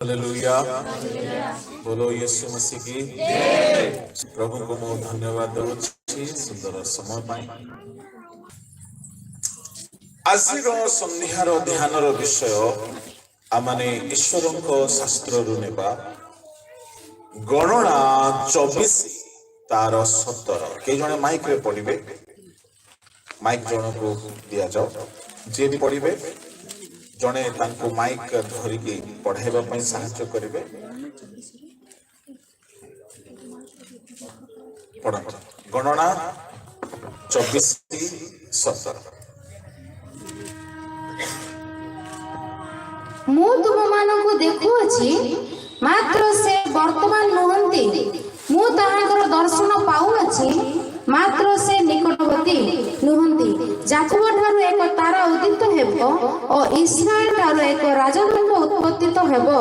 Hallelujah. बोलो यीशु मसीह की। प्रभु को मु धन्यवाद देउछि सुंदर समय पाई। आजिर संध्यार ध्यानर विषय आमाने ईश्वरक शास्त्र रु नेबा गणना 24 तार 17 के जने माइक रे पढिबे। माइक जन को दिया जाओ जे भी पढिबे जने तांको माइक धरिकी पढ़ाइबा पई सहायता करिवे। पढ़ंत गणना 24:17 मु तुम मानकु देखुअछि मात्र से वर्तमान नुहंती मु ताहाकर दर्शन पाउअछि मात्र से निकटवर्ती नुहंती। जाकुब ठारू एक तारा उदित हेबो और इस्राएल ठारू एक राजदंड उत्पत्तित हेबो।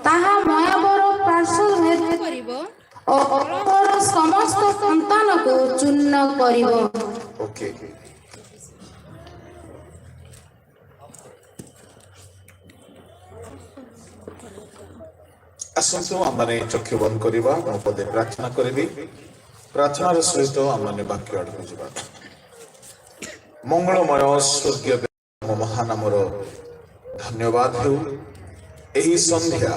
ताहा मयाबर पार्श्व भेद करिवो और समस्त संतान को चूर्ण करिवो। ओके असंतो आमने चक्षु बंद करिबा। मो पदे प्रार्थना करिबी। प्रार्थनार सहित आमने वाक्य आडकु जिबा। मंगलमय स्वर्गीय महानामर धन्यवाद हेउ एही संध्या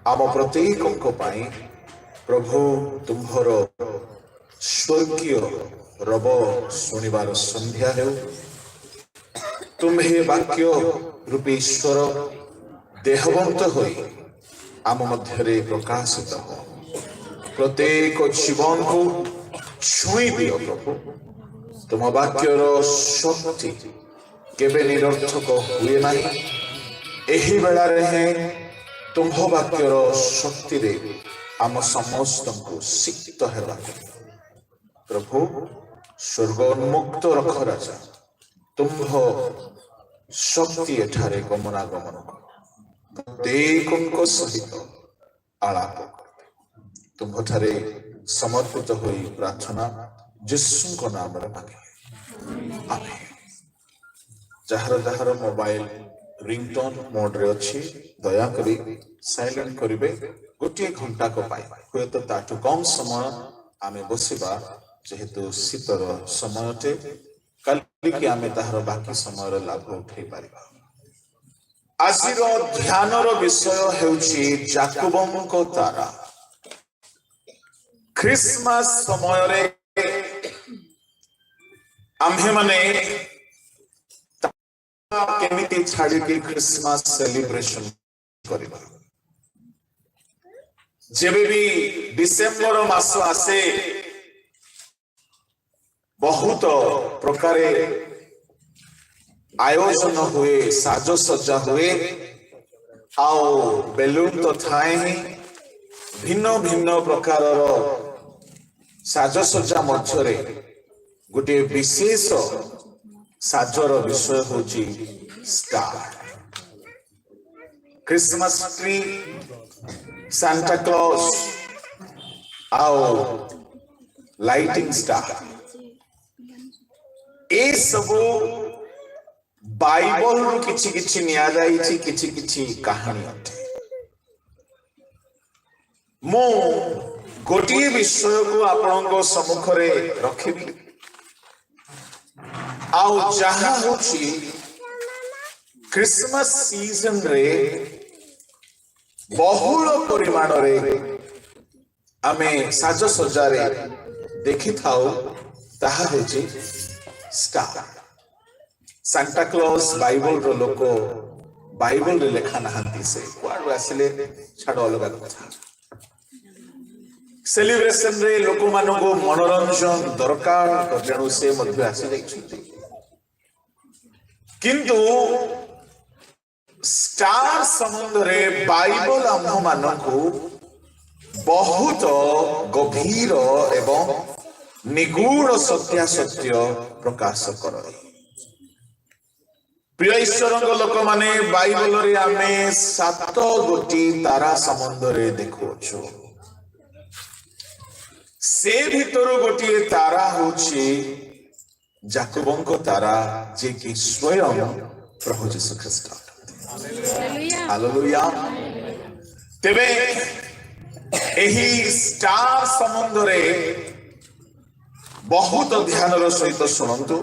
आम प्रत्येकଙ୍କ ପାଇଁ प्रभु तुम्भर स्वर्गीय रब शुणिबार संध्या हेउ। तुम्हे वाक्य रूपी ईश्वर देहवंत होई आम मध्यरे प्रकाशित हो। प्रत्येक जीवन को छुई दियो प्रभु। तुम वाक्यर शक्ति केबे निरर्थक हुए नाही। एही बेला रे तुम वाक्यर शक्ति रे आम समस्त को सिक्त हेबा प्रभु। स्वर्ग उन्मुक्त रख राजा। तुम शक्ति एठारे गमनागमन प्रत्येक सहित आलाप तुम ठारे समर्पित होई प्रार्थना यीशु नाम रे मांगे आमेन। जहार जहार मोबाइल रिंगटोन मोड रे अछि दया करी साइलेंट करिवे। गोटे घंटा को पाई हुए तो ताठु कम समय आमे बसिबा जेहेतु शीतर समयटे काली कि आमे ताहार बाकी समय लाभ उठै पारिबा। आजिर ध्यानर विषय हेउछि जाकुबंक तारा। क्रिसमस समय रे आम्हे माने केमिति छाड़ी के क्रिसमस सेलिब्रेशन करिबा। जेबे भी डिसेंबर मास आसे बहुत प्रकारे आयोजन हुए, साजसज्जा हुए, आओ बेलून तो थाए ही भिन्न भिन्न प्रकार साजसज्जा मध्यरे गोटे विशेष साजर विषय होची star. Christmas tree, Santa Claus आओ लाइटिंग स्टार ए सबो बाइबल रु किछि किछि निया जाईछि, किछि किछि कहानी अटे। मो गोटिए विषय को आपनक सम्मुख रे रखिबी आउ जहा होछि क्रिसमस सीजन रे बहुल परिमाण रे आमे साजसज्जा रे देखि थाउ ताहा होछि स्टार। सांता क्लॉज बाइबल रो लोक बाइबल रे लेखा नहांती से कुआडू आसिले छाड़ अलग कथा। सेलिब्रेशन रे लोक मानको मनोरंजन दरकार तेणु से मध्य आसी जाइछन्ति। किंतु स्टार संबंध रे बाइबल आम मानको बहुत गभीर एवं निगूढ़ सत्यासत्य प्रकाश करे। प्रिय ईश्वर लोक माने बाइबल रे आमे 7 गोटी तारा संबंध रे देखुछु। से भीतर गोटे तारा होछि जाकुबंक तारा जे कि स्वयं प्रभु यीशु ख्रीष्ट। हालेलुया। तेबे एही स्टार संबंधरे बहुत ध्यान सहित शुणु।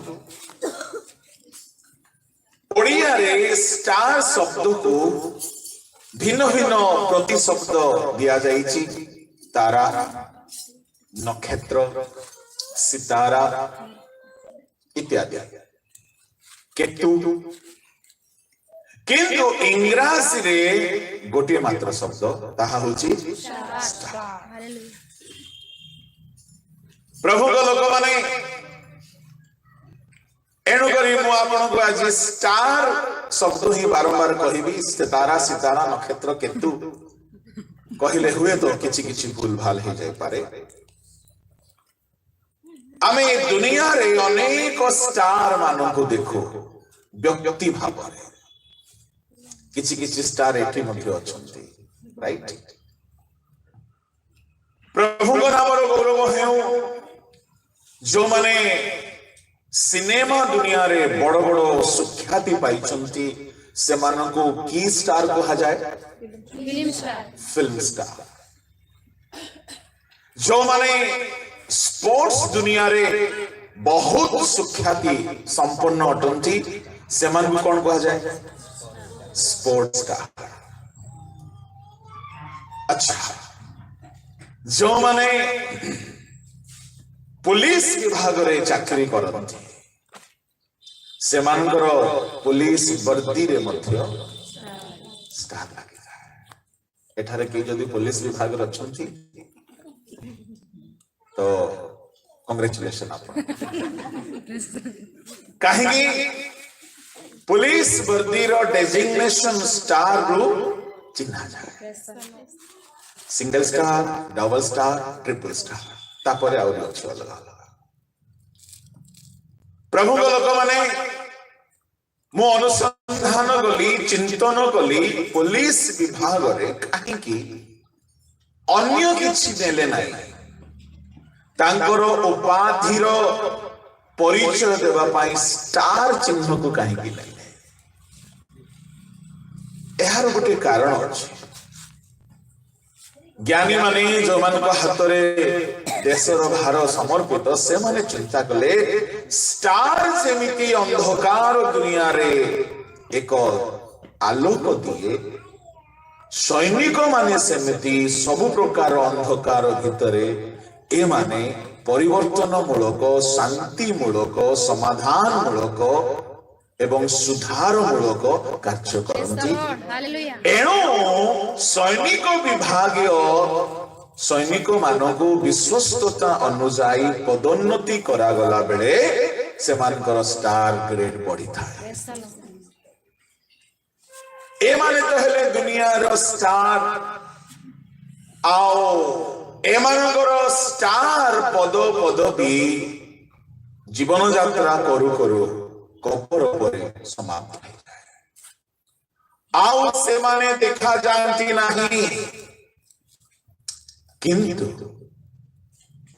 ओडिया रे स्टार शब्द को भिन्न भिन्न प्रतिशब्द दिया जाइछि। तारा, नक्षत्र, सितारा इत्यादि, केतु। किंतु इंग्राजी रे गोटे मात्र शब्द ताहा होछि स्टार। प्रभु को लोक माने एणु करी मु आपन को आज स्टार शब्द ही बारंबार कहबी। सितारा, सितारा, नक्षत्र, केतु कहले हुए तो किछि किछि भूल भाल हो जाय पारे। आमे दुनिया रे अनेक स्टार मानन को देखो व्यक्ति भाव रे। किछि किछि स्टार एठी मध्ये अछंती, राइट। प्रभु को नाम रो गौरव हेउ जो माने सिनेमा दुनिया रे बड़ बड़ सुख्याति पाइछंती से मानन को की स्टार कहा जाए? Film star. जो माने स्पोर्ट्स दुनिया रे बहुत सुख्याति संपन्न अटंती से मानन को कौन कहा जाए? Sports star. अच्छा, जो माने पुलिस विभाग रे चाकरी करती से मानकर पुलिस वर्दी रे मध्य स्टार लगे। एठारे के जदि पुलिस विभाग रे अछंती तो कांग्रेचुलेशन आप। कहीं पुलिस वर्दी रो डेजिग्नेशन स्टार रू चिन्हा जाए। Single star, double star, triple star, तापरे आउरी अछि अलग अलग। प्रभु को लोक माने मो अनुसंधान गली, चिंतन गली पुलिस विभाग रे काहे कि अन्य किछि देले नै। तांकर उपाधिर परिचय देबा पाई स्टार चिन्ह को काहे कि नै। एहार गोटे कारण अछि। ज्ञानी माने जो मान को हाथ रे देशर भार समर्पित से माने चिंता कले स्टार जेमिति अंधकार दुनिया रे एक आलोक दिए, सैनिक माने सेमिति सब प्रकार अंधकार भितरे ए माने परिवर्तन मूलक, शांति मूलक, समाधान मूलक एवं सुधार मूलक कार्य करती। एणु सैनिक विभागीय सैनिक मानक विश्वस्तता अनुसायी पदोन्नति करागला बेले से मानकर स्टार ग्रेड बढ़ी थाए। ए माने तो हेले दुनिया रो स्टार आओ ए मानकर स्टार पद पदवी जीवन यात्रा करू करू कपर परे समाप्त हो जाए। आओ से माने देखा जानती नहीं, किंतु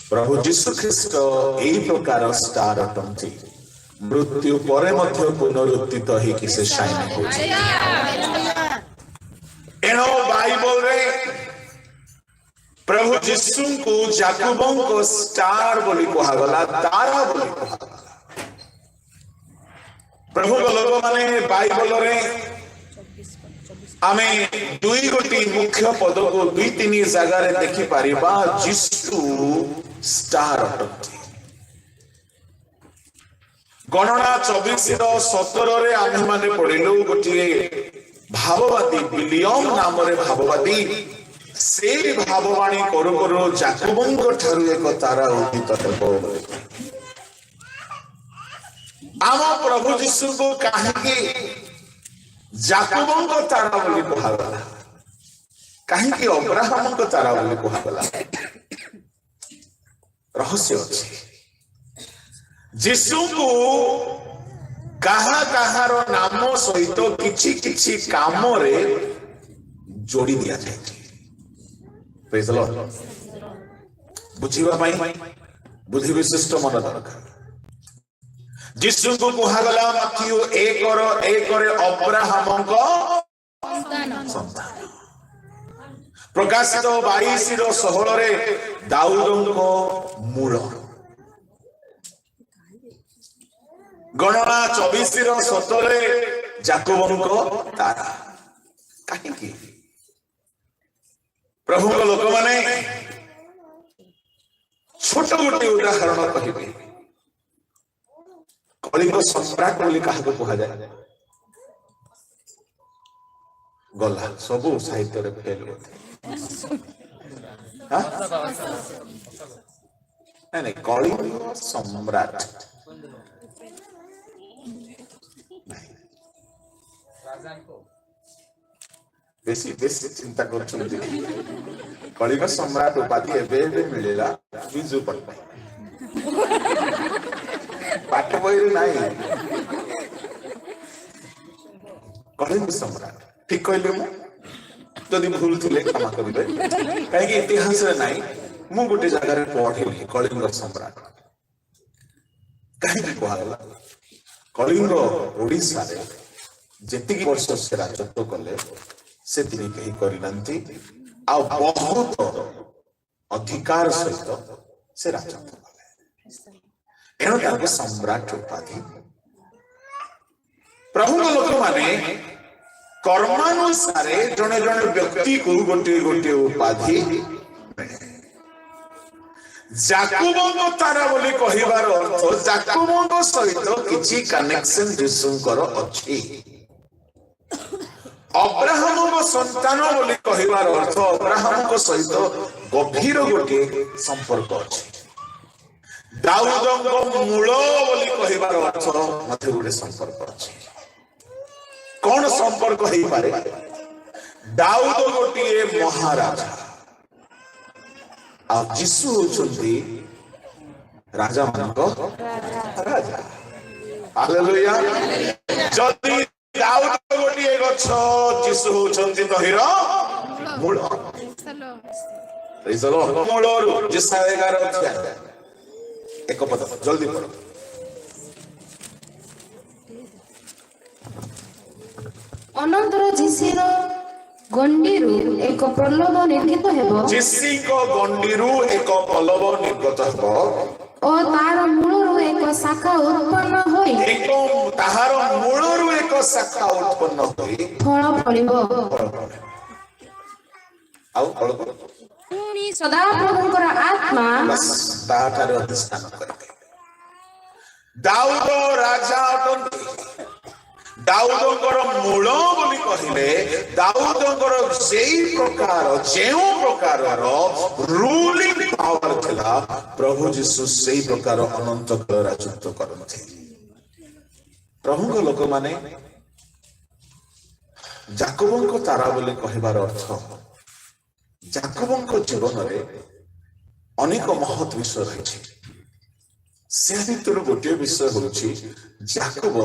प्रभु जीशु ख्रीष्ट एही प्रकार स्टार अटंती। मृत्यु परे मध्य पुनरुत्थित ही किसे शाइन हो। एनो बाइबल रे प्रभु जीशु को याकूबों को स्टार बोली कहागला, तारा बोली कहागला। प्रभु को लोक माने बाइबल रे आमे दुई गोटी मुख्य पद को दुई तीन जगह रे देखि पारिबा। जीशु स्टार अटंती। गणना 24:17 रे आमे माने पढिलु गोटी भाववादी विलियम नाम रे भाववादी से भाववाणी करू करू याकूबों ठारू एक तारा उदित हेबो। आम प्रभु जीशु को कहीं याकूबों तारा बोली कहागला, कहीं अब्राहम को तारा बोली कहागला। रहस्य अछि। जीशु को कहा कहार नाम सहित किछि किछि काम रे जोड़ी दिया जाए। Praise the Lord. बुझिबा पाई बुद्धि विशिष्ट मन दरकार। जीशु को कहागला मत्थयु 1:1 अब्राहम को संतान। ପ୍ରକାଶିତ 22:16 ଦାଉଦଙ୍କ ମୂଳ, ଗଣନା 24:17 ଯାକୋବଙ୍କ ତାରା। କାହିଁକି? ପ୍ରଭୁଙ୍କ ଲୋକମାନେ ଛୋଟ ଗୋଟିଏ ଉଦାହରଣ କହିବେ। କଳିଙ୍ଗ ସମ୍ରାଟ ବୋଲି କାହାକୁ କୁହାଯାଏ? ଗଲା ସବୁ ସାହିତ୍ୟରେ ଫେଲ ବୋଧେ। ନାଇଁ କଳିଙ୍ଗ ସମ୍ରାଟ ବେଶୀ ବେଶୀ ଚିନ୍ତା କରୁଛନ୍ତି। କଳିଙ୍ଗ ସମ୍ରାଟ ଉପାଧି ଏବେ ଏବେ ମିଳିଲା ବିଜୁ ପଟ୍ଟନାୟକ, ପାଠ ବହିରେ ନାହିଁ। କଳିଙ୍ଗ ସମ୍ରାଟ ଠିକ କହିଲେ? ମୁଁ ଯଦି ଭୁଲ ଥିଲେ କ୍ଷମା କରିବେ, କାହିଁକି ଇତିହାସରେ ନାହିଁ। ମୁଁ ଗୋଟେ ଜାଗାରେ ପଢିଲି କଳିଙ୍ଗ ସମ୍ରାଟ କାହିଁକି କୁହାଗଲା। କଳିଙ୍ଗ ଓଡ଼ିଶାରେ ଯେତିକି ବର୍ଷ ସେ ରାଜତ୍ୱ କଲେ ସେତିକି କେହି କରିନାହାନ୍ତି, ଆଉ ବହୁତ ଅଧିକାର ସହିତ ସେ ରାଜତ୍ୱ କଲେ। ଏଣୁ ତାଙ୍କୁ ସମ୍ରାଟ ଉପାଧି। ପ୍ରଭୁଙ୍କ ଲୋକମାନେ କର୍ମାନୁସାରେ ଜଣେ ଜଣେ ବ୍ୟକ୍ତିକୁ ଗୋଟିଏ ଗୋଟିଏ ଉପାଧି। ଯାକୋବଙ୍କ ତାରା ବୋଲି କହିବାର ଅର୍ଥ ଯାକୋବଙ୍କ ସହିତ କିଛି କନେକ୍ସନ ଯୀଶୁଙ୍କର ଅଛି। ଅବ୍ରାହମଙ୍କ ସନ୍ତାନ ବୋଲି କହିବାର ଅର୍ଥ ଅବ୍ରାହମଙ୍କ ସହିତ ଗଭୀର ଗୋଟିଏ ସମ୍ପର୍କ ଅଛି। ଦାଉଦଙ୍କ ମୂଳ ବୋଲି କହିବାର ଅର୍ଥ ମଧ୍ୟ ଗୋଟେ ସମ୍ପର୍କ ଅଛି। କଣ ସମ୍ପର୍କ ହେଇପାରେ? ଦାଉଦ ଗୋଟିଏ ମହାରାଜା, ଆଉ ଯୀଶୁ ହଉଛନ୍ତି ରାଜା ମାନଙ୍କ ରାଜା। ହାଲେଲୁୟା। ଯଦି ଦାଉଦ ଗୋଟିଏ ଗଛ, ଯୀଶୁ ହଉଛନ୍ତି ତହିଁର ମୂଳ। ମୂଳରୁ ଯେସାୟା 11 ଏକ ପଦ ଜଲ୍ଦି ପଢ। ଅନନ୍ତର ଯୀଶୁର ଗଣ୍ଡିରୁ ଏକ ପଲ୍ଲବ ନିର୍ଗତ ହେବ। ଯୀଶୁଙ୍କ ଗଣ୍ଡିରୁ ଏକ ପଲ୍ଲବ ନିର୍ଗତ ହେବ ଓ ତାର ମୂଳରୁ ଏକ ଶାଖା ଉତ୍ପନ୍ନ ହୋଇ ତାହାର ମୂଳରୁ ଏକ ଶାଖା ଉତ୍ପନ୍ନ ହୋଇ ଫଳ ଫଳିବ। ଆଉ ପୁଣି ସଦାପ୍ରଭୁଙ୍କର ଆତ୍ମା ତାହାଠାରେ ଅଧିଷ୍ଠାନ କରିବେ। ଦାଉଦ ରାଜା ଅଟନ୍ତି। ଦାଉଦଙ୍କର ମୂଳ ବୋଲି କହିଲେ ଦାଉଦଙ୍କର ଯେଉଁ ପ୍ରକାରର ରୁଲିଂ ପାୱାର ଥିଲା, ପ୍ରଭୁ ଯୀଶୁ ସେଇ ପ୍ରକାର ଅନନ୍ତ କାଳ ରାଜତ୍ୱ କରନ୍ତି। ପ୍ରଭୁଙ୍କ ଲୋକମାନେ ଯାକୋବଙ୍କ ତାରା ବୋଲି କହିବାର ଅର୍ଥ ଯାକୋବଙ୍କ ଜୀବନରେ ଅନେକ ମହତ୍ ବିଷୟ ରହିଛି। ସେ ଭିତରୁ ଗୋଟିଏ ବିଷୟ ହେଉଛି ଯାକୋବ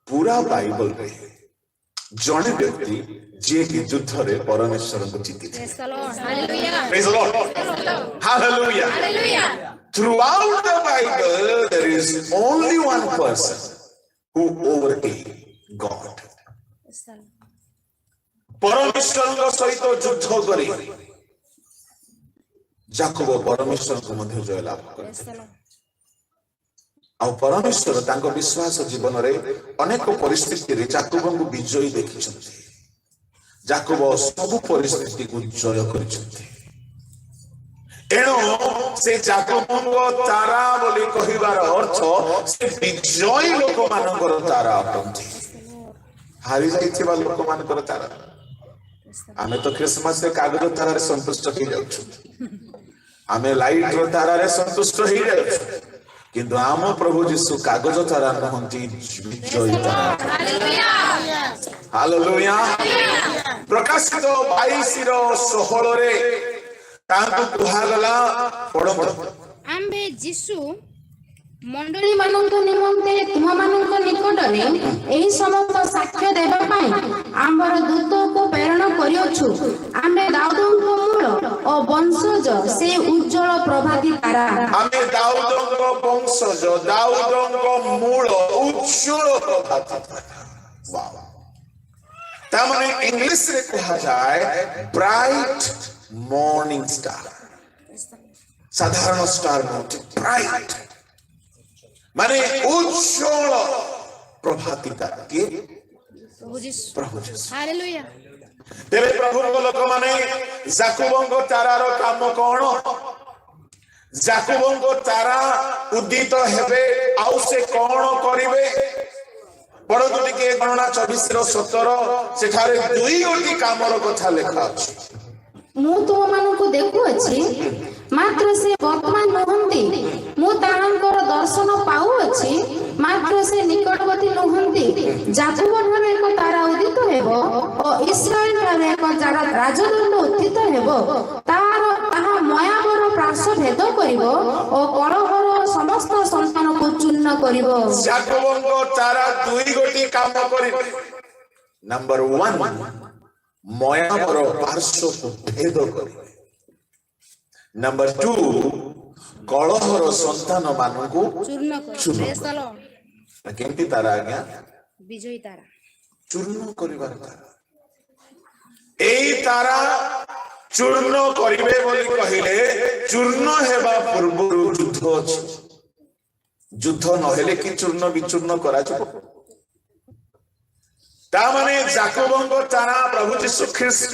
ପୁରା ବାଇବଲରେ ଜଣେ ବ୍ୟକ୍ତି ଯିଏକି ଯୁଦ୍ଧରେ ପରମେଶ୍ୱରଙ୍କୁ ଜିତିଥିଲେ। Throughout the Bible there is only one person who overcame God. ପରମେଶ୍ୱରଙ୍କ ସହିତ ଯୁଦ୍ଧ କରି ଯାକୋବ ପରମେଶ୍ୱରଙ୍କୁ ମଧ୍ୟ ଜୟଲାଭ କରିଥିଲେ। ଆଉ ପରମେଶ୍ୱର ତାଙ୍କ ବିଶ୍ୱାସ ଜୀବନରେ ଅନେକ ପରିସ୍ଥିତିରେ ଯାକୋବଙ୍କୁ ବିଜୟୀ ଦେଖିଛନ୍ତି। ଯାକୋବ ସବୁ ପରିସ୍ଥିତିକୁ ଜୟ କରିଛନ୍ତି। ଏଣୁ ସେ ଯାକୋବଙ୍କ ତାରା ବୋଲି କହିବାର ଅର୍ଥ ସେ ବିଜୟୀ ଲୋକମାନଙ୍କର ତାରା ଅଟନ୍ତି। ହାରି ଯାଇଥିବା ଲୋକମାନଙ୍କର ତାରା। ଆମେ ତ ଖ୍ରୀଷ୍ଟମାସରେ କାଗଜ ତାରାରେ ସନ୍ତୁଷ୍ଟ ହେଇଯାଉଛୁ, ଆମେ ଲାଇଟର ତାରାରେ ସନ୍ତୁଷ୍ଟ ହେଇଯାଉଛୁ, କିନ୍ତୁ ଆମ ପ୍ରଭୁ ଯୀଶୁ କାଗଜ ତାରା ନୁହନ୍ତି, ବିଜୟୀ ତାରା। ହାଲେଲୁୟା। ପ୍ରକାଶିତ 22:16 ତାଙ୍କୁ କୁହାଗଲା, ପଢନ୍ତୁ। ଆମ୍ଭେ ଯୀଶୁ ମଣ୍ଡଳୀ ମାନଙ୍କ ନିମନ୍ତେ ତୁମମାନଙ୍କ ନିକଟରେ ଏହି ସମସ୍ତ ସାକ୍ଷ୍ୟ ଦେବା ପାଇଁ ଆମର ଦୂତକୁ ପ୍ରେରଣ କରିଅଛୁ। ଆମେ ଦାଉଦଙ୍କ ମୂଳ ଓ ବଂଶଜ, ସେ ଉଜ୍ଜଳ ପ୍ରଭାତୀ ତାରା। ଆମେ ଦାଉଦଙ୍କ ବଂଶଜ, ଦାଉଦଙ୍କ ମୂଳ, ଉଜ୍ଜଳ ପ୍ରଭାତୀ ତାରା। तामाने इंग्लिश रे कहा जाए ब्राइट मॉर्निंग स्टार, साधारण स्टार नोट, ब्राइट माने उज्जवल प्रभाती तारा के प्रभु जीसु। हालेलुया। तेरे प्रभु लोक माने जाकुबंगो तारार काम कोण, जाकुबंगो तारा उदित हेबे आउ से कोण करिवे पढ़तु टिके गणना 24:17 सेठारे दुई गोटी कामर कथा लेखा अछि। ମୁଁ ତୁମମାନଙ୍କୁ ଦେଖୁଅଛି ମାତ୍ର ସେ ବର୍ତ୍ତମାନ ନୁହନ୍ତି, ମୁଁ ତାହାଙ୍କର ଦର୍ଶନ ପାଉଅଛି ମାତ୍ର ସେ ନିକଟବର୍ତ୍ତୀ ନୁହନ୍ତି। ଯାକୁବ ଠାରୁ ଏକ ତାରା ଉଦିତ ହେବ ଓ ଇସ୍ରାଏଲ ଠାରୁ ଏକ ରାଜଦଣ୍ଡ ଉତ୍ଥିତ ହେବ। ତାହା ମୟାବର ପାର୍ଶ୍ୱ ଭେଦ କରିବ ଓ କଳହର ସମସ୍ତ ସନ୍ତାନକୁ ଚୂର୍ଣ୍ଣ କରିବ। ଯାକୁବଙ୍କ ତାରା ଦୁଇ ଗୋଟି କାମ କରିବେ। ନମ୍ବର 1 ମୟାବର ପାର୍ଶ୍ୱକୁ ଭେଦ କରିବେ। ନମ୍ବର 2 କଳହର ସନ୍ତାନ ମାନଙ୍କୁ ଚୂର୍ଣ୍ଣ କରିବ। ଚୂର୍ଣ୍ଣ ପ୍ରେଜ୍ ଦ ଲର୍ଡ। କେମିତି ତାରା ଆଜ୍ଞା? ବିଜୟୀ ତାରା। ଚୂର୍ଣ୍ଣ କରିବାର ତାରା। ଏଇ ତାରା ଚୂର୍ଣ୍ଣ କରିବେ ବୋଲି କହିଲେ ଚୂର୍ଣ୍ଣ ହେବା ପୂର୍ବରୁ ଯୁଦ୍ଧ ଅଛି। ଯୁଦ୍ଧ ନହେଲେ କି ଚୂର୍ଣ୍ଣ ବିଚୂର୍ଣ୍ଣ କରାଯିବ? तामाने जाकुबंगो तारा प्रभु यीशु ख्रीष्ट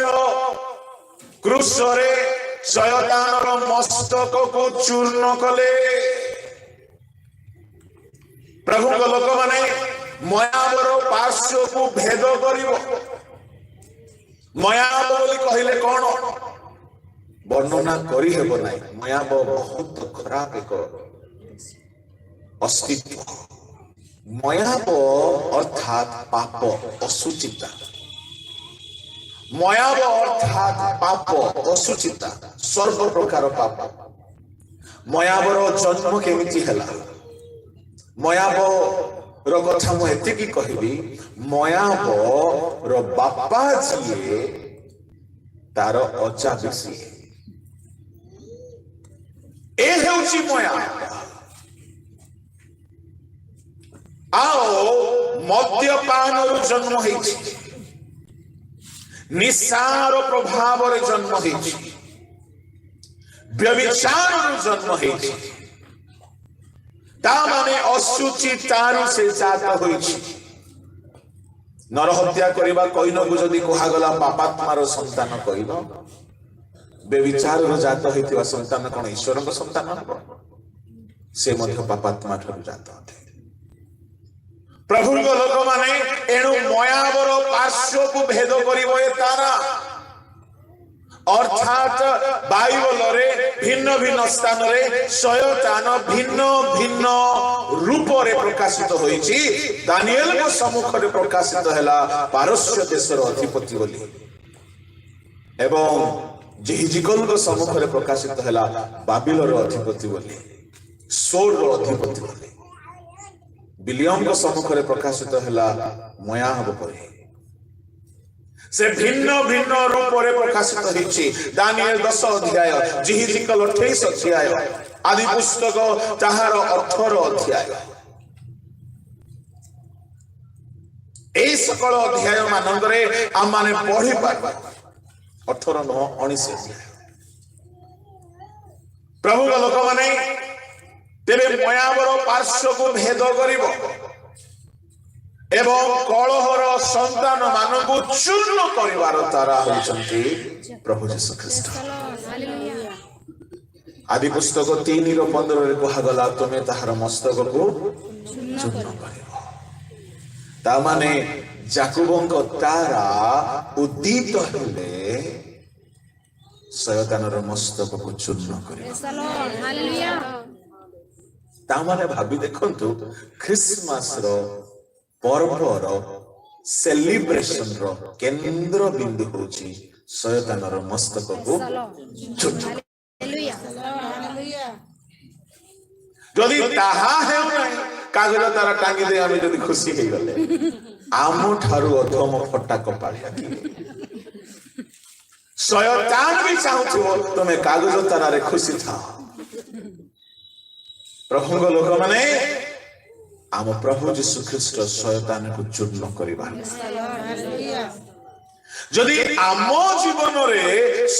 क्रूसरे शयतानर मस्तक को चूर्ण कले। प्रभु को लोक माने मयाबर पार्श्व को भेद करिवो। मयाब बोली कहिले कोन वर्णना करि हेबो नै। मयाब बहुत खराब एक अस्तित्व। मयाब अर्थात पाप असुचिता। मयाब अर्थात पाप असुचिता, सर्व प्रकार पाप। मयाबर जन्म केमिति हैला? मयाब रो कथा मु एतिकी कहबी, मयाब रो बापा जिए तार अजा बेसी। ए हेउची मयाब। आओ मद्यपान जन्म होइछि, निशार प्रभाव जन्म होइछि, व्यभिचार जन्म होइछि। ता माने अशुचितारु से जात होइछि। नरहत्या करिबा कइनकु जदि कहा गला पापात्मार संतान कइल, व्यभिचार जात होइतिबा संतान कोन ईश्वरक संतान हबो? से मध्य पापात्मा ठरु जात होते। प्रभु लोक माने एणु मयाबर पार्श्व को भेद करिवो ए तारा। अर्थात बाइबल रे भिन्न भिन्न स्थान रे शयतान भिन्न भिन्न रूप रे प्रकाशित होईछि। दानिएल को सम्मुख रे प्रकाशित हैला पारस्य देशर अधिपति बोली, एवं जेहिजिकल को सम्मुख रे प्रकाशित हैला बाबिलोर अधिपति बोली, सोर रो अधिपति बोली। विलियम को सम्मुख रे प्रकाशित हैला मयाब परे। से भिन्न भिन्न रूप रे प्रकाशित होइछि। दानिएल 10 अध्याय, जेहिजिकल 28 अध्याय, आदि पुस्तक ताहार 18 अध्याय। ए सकल अध्याय मानंदरे आ माने पढि पाबा 18 9 19 अध्याय। प्रभु लोक माने तेरे मयाबर पार्श्व को भेद करिवो एवं कलहर संतान मानकु चूर्ण करिवार तारा होचंती प्रभु यीशु ख्रीष्ट। हालेलुया। आदि पुस्तक 3:15 रे कहा गला तमे ताहार मस्तक को चूर्ण करिवो। ता माने जाकुबंक तारा उदित हेले शयतानर मस्तक को चूर्ण करिवो। Praise the Lord. हालेलुया। तामाने भाबी देखंतु क्रिसमस रो पर्वर सेलिब्रेशन रो केंद्र बिंदु होची शयतानर मस्तक को चूर्ण। हालेलुया। जदि ताहा हे कागज तारा टांगी दे आमे जदि खुशी हे गले आमो ठारू अधम फटा कपाळिया कि शयतान भी चाहुथिबो तमे कागज तारा रे खुशी था। प्रभु लोक माने आम प्रभु यीशु ख्रीष्ट शयतान को चूर्ण करिबा। যদি আম জীবନରେ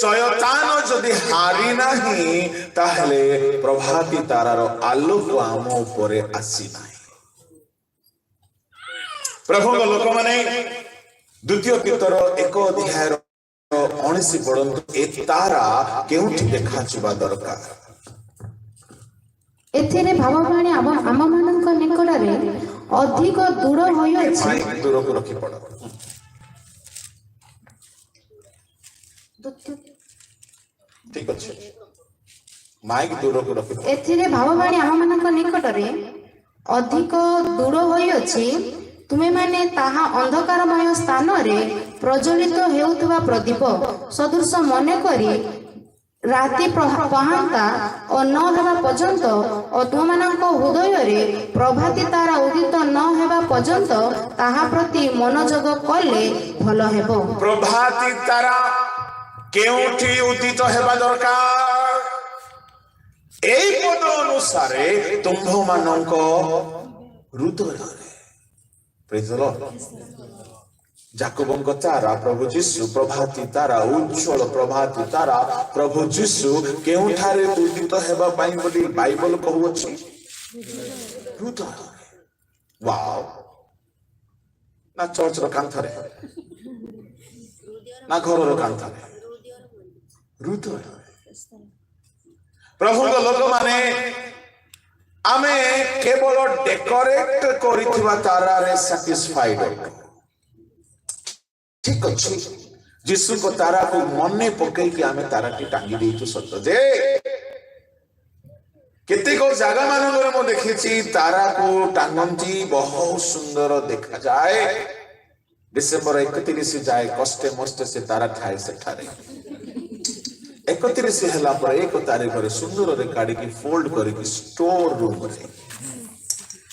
শয়তান যদি হারি ନାହିଁ তাহলে প্রভাতী তারার আলোক আম উপরে আসি ନାହିଁ। প্রভুଙ୍କ ଲୋକମାନେ ଦ୍ୱିତୀୟ ପିତର 1 ଅଧ୍ୟାୟର 19 ପଢନ୍ତୁ। ଏ ତାରା କେଉଁଠି ଦେଖାଯିବା ଦରକାର? ଏଥିରେ ଭାବବାଣୀ ଆମମାନଙ୍କ ନିକଟରେ ଅଧିକ ଦୂର ହୋଇଅଛି। ଦୂରକୁ ରଖି ପଡ। ଠିକ ଅଛି, ମାଇକ ଦୂରକୁ ରଖି। ଏଥିରେ ଭାବବାଣୀ ଆମମାନଙ୍କ ନିକଟରେ ଅଧିକ ଦୂର ହୋଇଅଛି। ତୁମେମାନେ ତାହା ଅନ୍ଧକାରମୟ ସ୍ଥାନରେ ପ୍ରଜ୍ୱଳିତ ହେଉଥିବା ପ୍ରଦୀପ ସଦୃଶ ମନେକରି ରାତି ପହାନ୍ତା ଓ ନ ହେବା ପର୍ଯ୍ୟନ୍ତ ଓ ତୁମମାନଙ୍କ ହୃଦୟରେ ପ୍ରଭାତୀ ତାରା ଉଦିତ ନ ହେବା ପର୍ଯ୍ୟନ୍ତ ତାହା ପ୍ରତି ମନୋଯୋଗ କଲେ ଭଲ ହେବ। ପ୍ରଭାତୀ ତାରା କେଉଁଠି ଉଦିତ ହେବା ଦରକାର? এই পদ অনুসারে তুম্ভମାନଙ୍କ ହୃଦୟରେ। Praise the Lord. ଯାକୋବଙ୍କ ତାରା ପ୍ରଭୁ ଯୀଶୁ, ପ୍ରଭାତୀ ତାରା, ଉଜ୍ଜଳ ପ୍ରଭାତୀ ତାରା ପ୍ରଭୁ ଯୀଶୁ କେଉଁଠାରେ ଉଦିତ ହେବା ପାଇଁ ବୋଲି ବାଇବଲ କହୁଅଛି? ହୃଦୟରେ। ୱାଓ! ନା ଚର୍ଚ୍ଚର କାନ୍ଥରେ, ନା ଘରର କାନ୍ଥରେ? ହୃଦୟରେ। ପ୍ରଭୁଙ୍କ ଲୋକମାନେ ଆମେ କେବଳ ଡେକୋରେଟ କରିଥିବା ତାରାରେ ସାଟିସ୍ଫାଇଡ ହେବୁ। ଠିକ ଅଛି, ଯୀଶୁଙ୍କ ତାରାକୁ ମନେ ପକେଇକି ଆମେ ତାରାଟି ଟାଙ୍ଗି ଦେଇଛୁ ସତ, ଯେ କେତେକ ଜାଗା ମାନଙ୍କରେ ମୁଁ ଦେଖିଛି ତାରାକୁ ଟାଙ୍ଗନ୍ତି, ବହୁତ ସୁନ୍ଦର ଦେଖାଯାଏ। ଡିସେମ୍ବର 31 ଯାଏ କଷ୍ଟେ ମଷ୍ଟେ ସେ ତାରା ଥାଏ ସେଠାରେ। 31 ହେଲା ପରେ 1 ତାରିଖରେ ସୁନ୍ଦରରେ କାଢିକି ଫୋଲ୍ଡ କରିକି ଷ୍ଟୋର ରୁମରେ,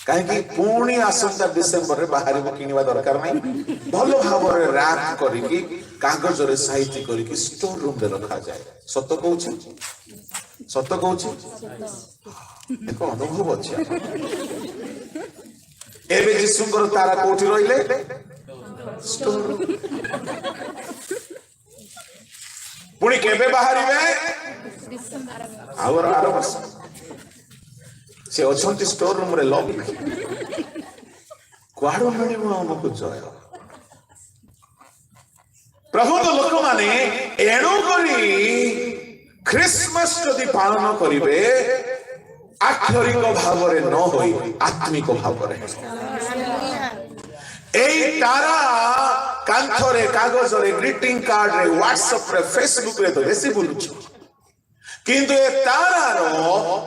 କାହିଁକି ପୁଣି ଆସନ୍ତା ଡିସେମ୍ବରରେ ବାହାରିବ କିଣିବା ଦରକାର ନାହିଁ। ଭଲ ଭାବରେ ରାପ୍ କରିକି କାଗଜରେ ସାଇତି କରିକି ଷ୍ଟୋର ରୁମରେ ରଖାଯାଏ। ସତ କହୁଛି, ସତ କହୁଛି, ଏକ ଅନୁଭବ ଅଛି। ଏବେ ଯୀଶୁଙ୍କର ତାରା କୋଉଠି ରହିଲେ? Store room. ପୁଣି କେବେ ବାହାରିବେ? ଆଉ ଆର ବର୍ଷ। ସେ ଅଛନ୍ତି ଷ୍ଟୋର ରୁମରେ ଲକ୍ ନାହିଁ। କୁଆଡୁ ମିଳିବ ଆମକୁ ଜୟ? ପ୍ରଭୁଙ୍କ ଲୋକମାନେ ଏଣୁ କରି ଖ୍ରୀଷ୍ଟମାସ ଯଦି ପାଳନ କରିବେ, ଆକ୍ଷରିକ ଭାବରେ ନ ହୋଇ ଆତ୍ମିକ ଭାବରେ। এই তারা কান্থরে, কাগজরে, গ্রিটিং কার্ডরে, হোয়াটসঅ্যাপরে, ফেসবুকরে তো বেশি বুলুଛୁ, কিন্তু এ তারার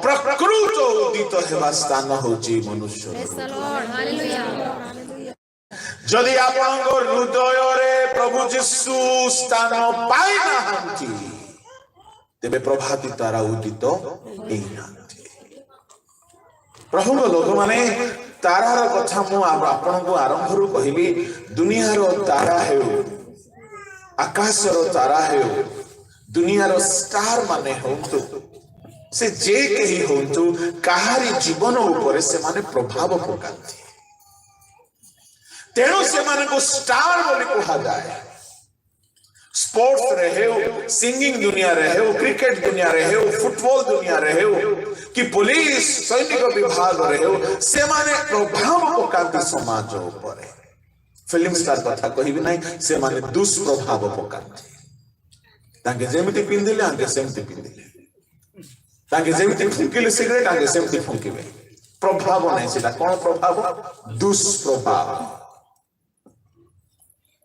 প্রকৃত উদিত হেবা স্থান হଉଛି মনুষ্য। যদি ଆପଣଙ୍କ ହୃଦୟରେ ପ୍ରଭୁ ଯୀଶୁ ସ୍ଥାନ ପାଇନାହାନ୍ତି, ତେବେ ପ୍ରଭାତୀ ତାରା ଉଦିତ ହେଇନାହାନ୍ତି। ପ୍ରଭୁଙ୍କ ଲୋକମାନେ, ତାରାର କଥା ମୁଁ ଆପଣଙ୍କୁ ଆରମ୍ଭରୁ କହିଲି। ଦୁନିଆର ତାରା ହେଉ, ଆକାଶର ତାରା ହେଉ, ଦୁନିଆର ଷ୍ଟାର ମାନେ ହୁଅନ୍ତୁ, ସେ ଯେ କେହି ହୁଅନ୍ତୁ, କାହାରି ଜୀବନ ଉପରେ ସେମାନେ ପ୍ରଭାବ ପକାନ୍ତି। ତେଣୁ ସେମାନଙ୍କୁ ଷ୍ଟାର ବୋଲି କୁହାଯାଏ। ସ୍ପୋର୍ଟସରେ ହେଉ, ସିଙ୍ଗିଂ ଦୁନିଆରେ ହେଉ, କ୍ରିକେଟ ଦୁନିଆରେ ହେଉ, ଫୁଟବଲ ଦୁନିଆରେ ହେଉ, କି ପୋଲିସ ସୈନିକ ବିଭାଗରେ ହେଉ, ସେମାନେ ପ୍ରଭାବ ପକାନ୍ତି ସମାଜ ଉପରେ। ଫିଲ୍ମ ଷ୍ଟାର କଥା କହିବି ନାହିଁ, ସେମାନେ ଦୁଷ୍ପ୍ରଭାବ ପକାନ୍ତି। ତାଙ୍କେ ଯେମିତି ପିନ୍ଧିଲେ ଆଙ୍କେ ସେମିତି ପିନ୍ଧିଲେ, ତାଙ୍କେ ଯେମିତି ଫୁଙ୍କିଲେ ସିଗାରେଟ ଆଙ୍କେ ସେମିତି ଫୁଙ୍କିବେ। ପ୍ରଭାବ ନାହିଁ, ସେଟା କଣ ପ୍ରଭାବ? ଦୁଷ୍ପ୍ରଭାବ।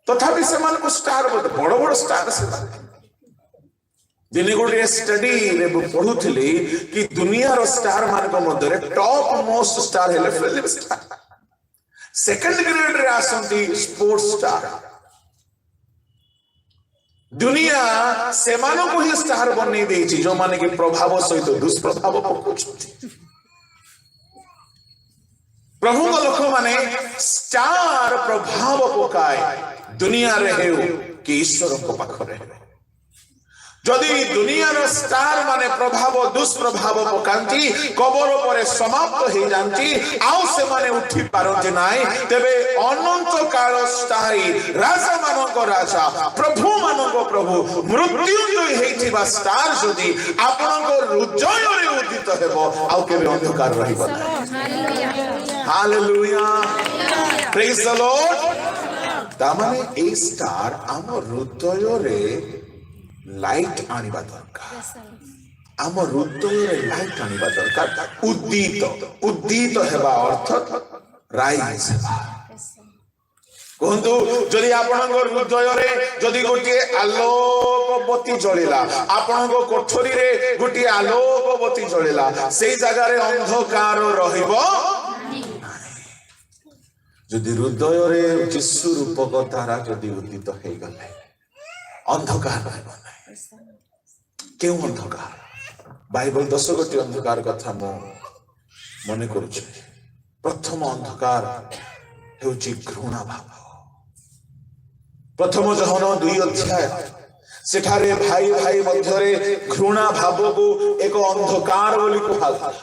ତଥାପି ସେମାନଙ୍କୁ ଷ୍ଟାର, ବଡ ବଡ ଷ୍ଟାର ସେମାନେ। ଦିନେ ଗୋଟିଏ ଷ୍ଟଡିରେ ପଢୁଥିଲି କି ଦୁନିଆର ଷ୍ଟାର ମାନଙ୍କ ମଧ୍ୟରେ ଟପ୍ ମୋଷ୍ଟ ଷ୍ଟାର ହେଲେ ଫିଲ୍ମ ଷ୍ଟାର, ସେକେଣ୍ଡ ଗ୍ରେଡରେ ଆସନ୍ତି ସ୍ପୋର୍ଟସ ଷ୍ଟାର। ଦୁନିଆ ସେମାନଙ୍କୁ ହିଁ ଷ୍ଟାର ବନେଇ ଦେଇଛି, ଯୋଉମାନେ କି ପ୍ରଭାବ ସହିତ ଦୁଷ୍ପ୍ରଭାବ ପକାଉଛନ୍ତି। ପ୍ରଭୁଙ୍କ ଲୋକମାନେ, ଷ୍ଟାର ପ୍ରଭାବ ପକାଏ, ଦୁନିଆରେ ହେଉ କି ଈଶ୍ୱରଙ୍କ ପାଖରେ ହେଉ। যদি দুনিয়ার স্টার মানে প্রভাব দুষ্প্রভাব পকাନ୍ତି কবর পরে সমাপ্ত হয়ে যাନ୍ତି ଆଉ ସେମାନେ উঠি পারନ୍ତି ନାହିଁ ତେବେ ଅନନ୍ତ କାଳ ସ୍ଥାୟୀ ରାଜା ମାନଙ୍କ ରାଜା ପ୍ରଭୁ ମାନଙ୍କ ପ୍ରଭୁ ମୃତ୍ୟୁଞ୍ଜୟ ହେଇଥିବା ଷ୍ଟାର ଯଦି ଆପଣଙ୍କ ହୃଦୟରେ ଉଦିତ ହେବ ଆଉ କେବେ ଅନ୍ଧକାର ରହିବ ନାହିଁ। ହାଲେଲୁୟା ପ୍ରେଜ୍ ଦ ଲର୍ଡ। ତାମାନେ এই ଷ୍ଟାର ଆମ ହୃଦୟରେ ଲାଇଟ ଆଣିବା ଦରକାର। ଆମ ହୃଦୟରେ ଲାଇଟ ଆଣିବା ଦରକାର। ଉଦ୍ଦିତ ହେବା ଅର୍ଥ ରାଇଜ ହେବା। କୁହନ୍ତୁ ଯଦି ଆପଣଙ୍କ ହୃଦୟରେ ଯଦି ଗୋଟିଏ ଆଲୋକବତୀ ଜଳିଲା ଆପଣଙ୍କ କୋଠରୀରେ ଗୋଟିଏ ଆଲୋକବତୀ ଜଳିଲା ସେଇ ଜାଗାରେ ଅନ୍ଧକାର ରହିବ ନାହିଁ। ଯଦି ହୃଦୟରେ ଯୀଶୁ ରୂପକ ତାରା ଯଦି ଉଦ୍ଦିତ ହେଇଗଲେ ଅନ୍ଧକାର ରହିବ ନାହିଁ। କେଉଁ ଅନ୍ଧକାର? ବାଇବଲ 10 ଗୋଟି ଅନ୍ଧକାର କଥା ମୁଁ ମନେ କରୁଛି। ପ୍ରଥମ ଅନ୍ଧକାର ହେଉଛି ଘୃଣା ଭାବ। ପ୍ରଥମ ଯୋହନ 2 ଅଧ୍ୟାୟ ସେଠାରେ ଭାଇ ଭାଇ ମଧ୍ୟରେ ଘୃଣା ଭାବକୁ ଏକ ଅନ୍ଧକାର ବୋଲି କୁହାଯାଏ।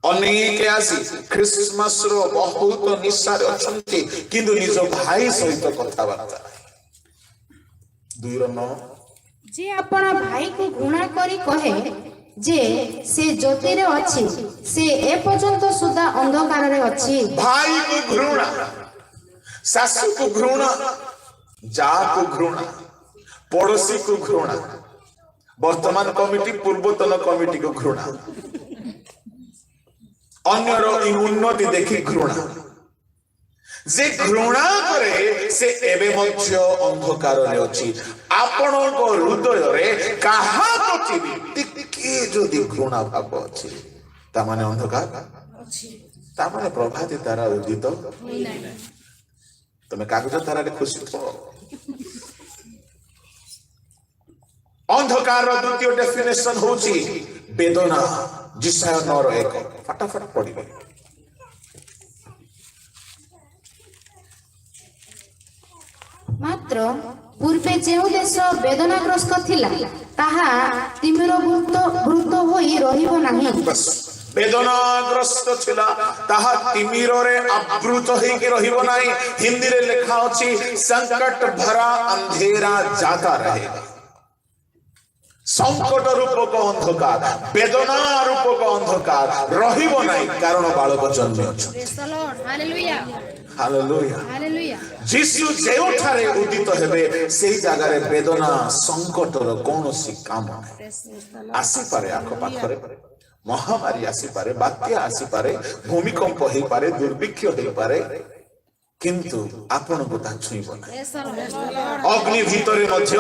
ଅନେକ ଆସି ଖ୍ରୀଷ୍ଟମାସର ବହୁତ ନିଶାରେ ଅଛନ୍ତି କିନ୍ତୁ ନିଜ ଭାଇ ସହିତ କଥାବାର୍ତ୍ତା ନାହିଁ। 2:9 ଯେ ଆପଣ ଭାଇକୁ ଘୃଣା କରି କହେ ଯେ ସେ ଜ୍ୟୋତିରେ ଅଛି ସେ ଏପର୍ଯ୍ୟନ୍ତ ସୁଦ୍ଧା ଅନ୍ଧକାରରେ ଅଛି। ଭାଇକୁ ଘୃଣା, ଶାଶୁକୁ ଘୃଣା, ଯାକୁ ଘୃଣା, ପଡୋଶୀକୁ ଘୃଣା, ବର୍ତ୍ତମାନ କମିଟି ପୂର୍ବତନ କମିଟିକୁ ଘୃଣା, ଅନ୍ୟର ଉନ୍ନତି ଦେଖି ଘୃଣା। যে ঘৃণা করে সে এবে মধ্য অন্ধকারে ଅଛି। ଆପଣଙ୍କ ହୃଦୟରେ କାହା ପ୍ରତି ଟିକେ ଯଦି ଘୃଣା ଭାବ ଅଛି ତାମାନେ ଅନ୍ଧକାର ଅଛି। ତାମାନେ ପ୍ରଭାତୀ ତାରା ଉଦିତ ହୋଇନାହିଁ। ତମେ କାଗଜ ତାରାରେ ଖୁସି ଥିବ। ଅନ୍ଧକାରର ଦ୍ୱିତୀୟ ଡେଫିନେସନ ହେଉଛି ବେଦନା। ଜିସାୟ 9:1 ଫଟାଫଟ ପଢିବେ। ମାତ୍ର ପୂର୍ବେ ଯେଉଁ ଦେଶ ବେଦନାଗ୍ରସ୍ତ ଥିଲା ତାହା ତିମିରଭୂତ ହୋଇ ରହିବ ନାହିଁ। ବେଦନାଗ୍ରସ୍ତ ଥିଲା ତାହା ତିମିରରେ ଆବୃତ ହେଇକି ରହିବ ନାହିଁ। ହିନ୍ଦୀରେ ଲେଖା ଅଛି ସଂକଟ ଭରା ଅନ୍ଧେରା ଜାତା रहेगा। সংকট রূপক অন্ধকার, বেদনা রূপক অন্ধকার রহিব নাই, কারণ বালক জন্মে অଛନ୍ତି। হালেলুয়া। যিশু ଯେଉଁଠାରେ ଉଦିତ ହେବେ ସେଇ ଜାଗାରେ ବେଦନା ସଂକଟର କୌଣସି କାମ ନାହିଁ। ଆସିପାରେ ଆଖପାଖରେ, ମହାମାରୀ ଆସିପାରେ, ବାତ୍ୟା ଆସିପାରେ, ଭୂମିକମ୍ପ ହେଇପାରେ, ଦୁର୍ଭିକ୍ଷ ହେଇପାରେ, କିନ୍ତୁ ଆପଣଙ୍କୁ ତାହା ଛୁଇଁବ ନାହିଁ। ଅଗ୍ନି ଭିତରେ ମଧ୍ୟ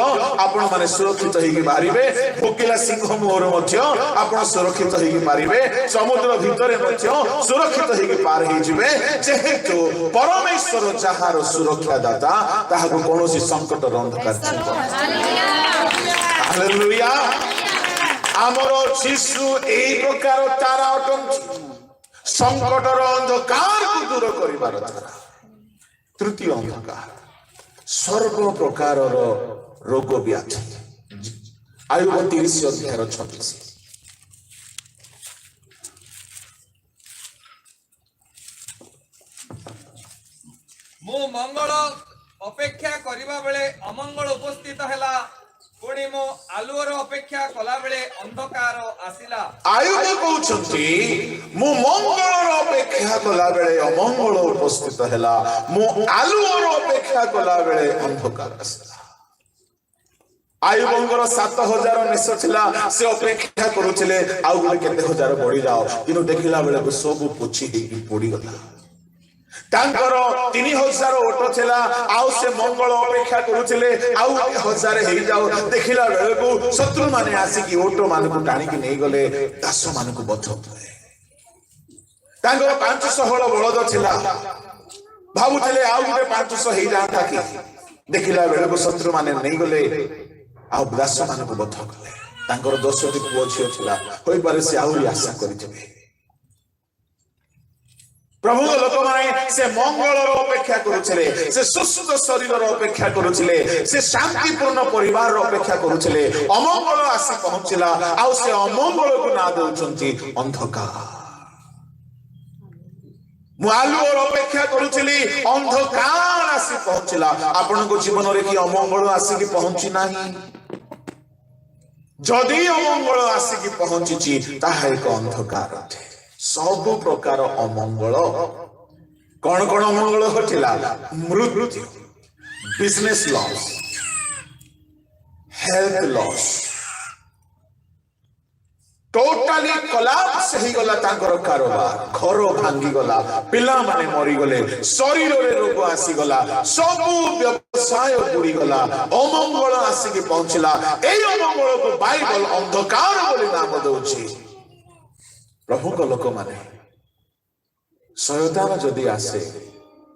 ଆପଣ ମାନେ ସୁରକ୍ଷିତ ହେଇକି ବାହାରିବେ। ଭୋକିଲା ସିଂହ ମୁହଁରୁ ମଧ୍ୟ ଆପଣ ସୁରକ୍ଷିତ ହେଇକି ପାରିବେ। ସମୁଦ୍ର ଭିତରେ ମଧ୍ୟ ସୁରକ୍ଷିତ ହେଇକି ପାର ହେଇଯିବେ। ଯେହେତୁ ପରମେଶ୍ୱର ଯାହାର ସୁରକ୍ଷା ଦାତା ତାହାକୁ କୌଣସି ସଂକଟର ଅନ୍ଧକାର ଛୁଇଁବ ନାହିଁ। ହାଲେଲୁୟା। ଆମର ଯୀଶୁ ଏହି ପ୍ରକାର ତାରା ଅଟନ୍ତି, ସଂକଟର ଅନ୍ଧକାରକୁ ଦୂର କରିବାର ତାରା। ତୃତୀୟ ଅନ୍ଧକାର ସର୍ବ ପ୍ରକାରର ରୋଗ ବ୍ୟାଧି। ଆୟୁବ 30:26। ମୁଁ ମଙ୍ଗଳ ଅପେକ୍ଷା କରିବା ବେଳେ ଅମଙ୍ଗଳ ଉପସ୍ଥିତ ହେଲା, ପୁଣି ମୁଁ ଆଲୁଅର ଅପେକ୍ଷା କଲା ବେଳେ ଅନ୍ଧକାର ଆସିଲା। ଆୟୁବ କହୁଛନ୍ତି ମୁଁ ମଙ୍ଗଳର ଅପେକ୍ଷା କଲା ବେଳେ ଅମଙ୍ଗଳ ଉପସ୍ଥିତ ହେଲା, ମୁଁ ଆଲୁଅର ଅପେକ୍ଷା କଲା ବେଳେ ଅନ୍ଧକାର ଆସିଲା। ଆୟୁବଙ୍କର 7,000 ମେଷ ଥିଲା, ସେ ଅପେକ୍ଷା କରୁଥିଲେ ଆଉ ଗୋଟେ କେତେ ହଜାର ବଢିଯାଅ, କିନ୍ତୁ ଦେଖିଲା ବେଳକୁ ସବୁ ପୋଛି ହେଇକି ପୋଡିଗଲା। ତାଙ୍କର 3,000 ଓଟ ଥିଲା, ଆଉ ସେ ମଙ୍ଗଳ ଅପେକ୍ଷା କରୁଥିଲେ ଆଉ 1,000 ହେଇଯାଉ। ଦେଖିଲା ବେଳକୁ ଶତ୍ରୁ ମାନେ ଆସିକି ଓଟ ମାନଙ୍କୁ ଟାଣିକି ନେଇଗଲେ, ଦାସ ମାନଙ୍କୁ ବଧ କଲେ। ତାଙ୍କର 500 ହଳ ବଳଦ ଥିଲା, ଭାବୁଥିଲେ ଆଉ ଗୋଟେ 500 ହେଇଯାଆନ୍ତା କି, ଦେଖିଲା ବେଳକୁ ଶତ୍ରୁ ମାନେ ନେଇଗଲେ ଆଉ ଦାସ ମାନଙ୍କୁ ବଧ କଲେ। ତାଙ୍କର 10ଟି ପୁଅ ଝିଅ ଥିଲା, ହୋଇପାରେ ସେ ଆହୁରି ଆଶା କରିଥିବେ। प्रभु लोक माने से मंगल अपेक्षा करुछले से सुस्थ शरीर अपेक्षा करुछले से शांतिपूर्ण परिवार अपेक्षा करुछले अमंगल आसी पहुंचला आ से अमंगल को ना दउछंती अंधकार मु आलुर अपेक्षा करुछली अंधकार आसी पहुंचला आपण को जीवन रे कि अमंगल आसी कि पहुंची नाही जदि अमंगल आसी कि पहुंची ताहा एक अंधकार अटे सब प्रकार अमंगल कौन कौन अमंगल घटिला मृत्यु business loss health loss totally collapse हो गला तांकर कारोबार घर भांगी गला पिला माने मरी गले शरीर रे रोग आसी गला सब व्यवसाय बुड़ी गला अमंगल आसी के पहुंचला ए अमंगल को बाइबल अंधकार बोली नाम दउछि प्रभु को लोक माने शयतान जदि आसे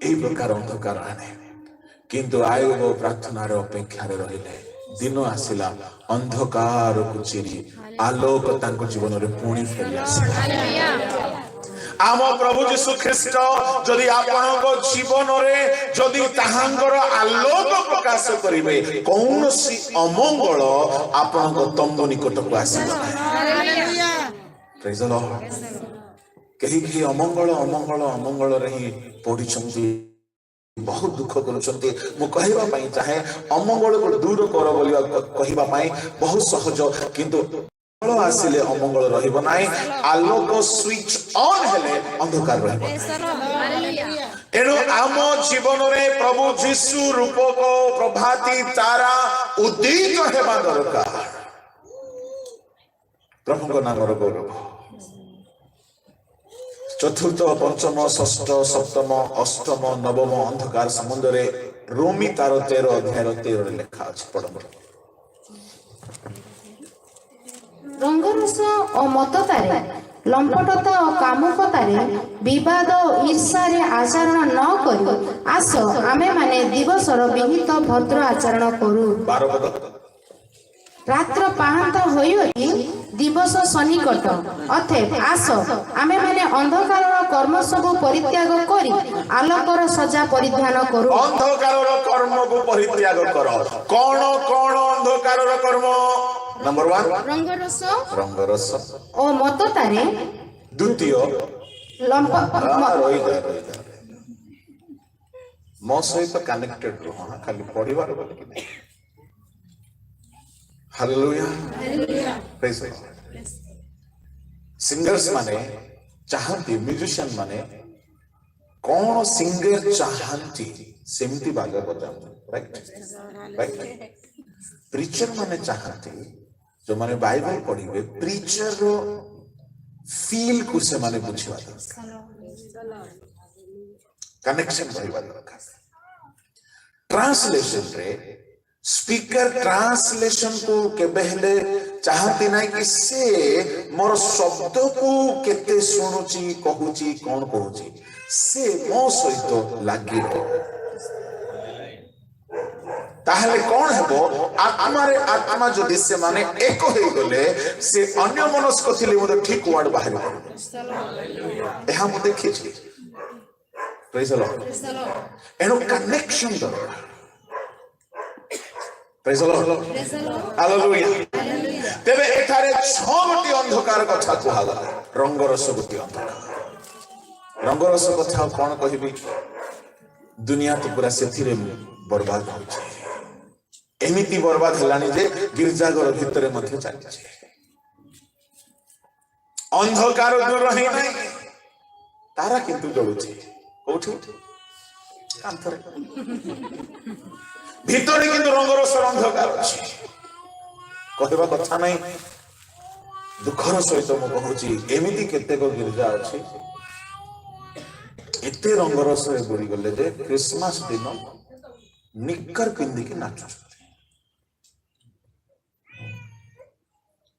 ए प्रकार अंधकार आने किंतु आयोग प्रार्थनार अपेक्षा रहिले दिन आसिला अंधकार को चिरी आलोक तांको जीवन रे पुणी फेरी आसिला आम प्रभु यीशु ख्रीष्ट जदि आपनको जीवन रे जदि ताहांकर आलोक प्रकाश करिवे कौनसी अमंगल आपनको तंबु निकट को आसिला प्रेज द लॉर्ड कहीं अमंगल अमंगल अमंगल रे ही पढ़ी बहुत दुख करुछंती मु कहबा पई चाहे अमंगल को दूर कर बोलिया कहबा पई बहुत सहज किंतु मंगल आसिले अमंगल रहिबो नाही आलोक स्विच ऑन हेले अंधकार रहिबो एनो आम जीवन रे प्रभु यीशु रूप को प्रभाती तारा उदित हेबा दरकार प्रभु को नाम रो गौरव चतुर्थ पंचम षष्ठ सप्तम अष्टम नवम अंधकार समुद्र रोमी तार 13 अध्याय 13 लेखा अछि पढ़ब रंगरस ओ मततारे लंपटता ओ कामुकतारे विवाद ओ ईर्ष्यारे आचरण न करी आस आमे माने दिवसर विहित भद्र आचरण करू 12 पद रात्र पाहांत होइवती दिवस सन्निकट अथे आस आमे माने अंधकारर कर्म सब परित्याग करी आलोकर सजा परिधान करू अंधकारर कर्म को परित्याग कर कोन कोन अंधकारर कर्म नंबर 1 रंगरस ओ मततारे द्वितीय रोहित मो सहित कनेक्टेड रहो खाली परिवार बोले कि hallelujah praise the Lord singers माने चाहती म्यूजिशियन माने कौन सिंगर चाहती सेमती बाजा बजाते राइट प्रीचर माने चाहती जो माने बाइबल पढ़िबे प्रीचर रो फील को से माने बुझिबा दरकार कनेक्शन करिबा दरकार ट्रांसलेशन रे स्पीकर ट्रांसलेशन को केबे हेले चाहती नहीं कि से मोर शब्द को केते सुनुची कहूची कौन कहूची से मो सहित लागि ताहले कौन हेबो आत्मारे आत्मा जदि से माने एक हो गले से अन्य मनस्क थिले मते ठीक वर्ड बाहर पड़ो एहा मु देखि छी प्रेज द लॉर्ड एनो कनेक्शन दरकार प्रेज द लॉर्ड हालेलुया तेबे एठारे 6 गोटी अंधकार कथा कुहागला रंगरस गोटी अंधकार रंगरस कथा कोन कहिबी दुनिया तो पूरा सेथिरे बर्बाद हो जाय एमिति बर्बाद हलानी जे गिरजाघर भितरे मध्ये चाली छे अंधकार दूर रही नाही तारा किंतु जळुची कोठी कांथरे भीतर किंतु रंगरस अंधकार अछि कहबा कथा नहीं दुखर सहित मु कहूची एमिति केतेक गिरजा अछि एते रंगरस रे बुड़ी गले जे क्रिसमस दिन निक्कर पिंदी के नाचु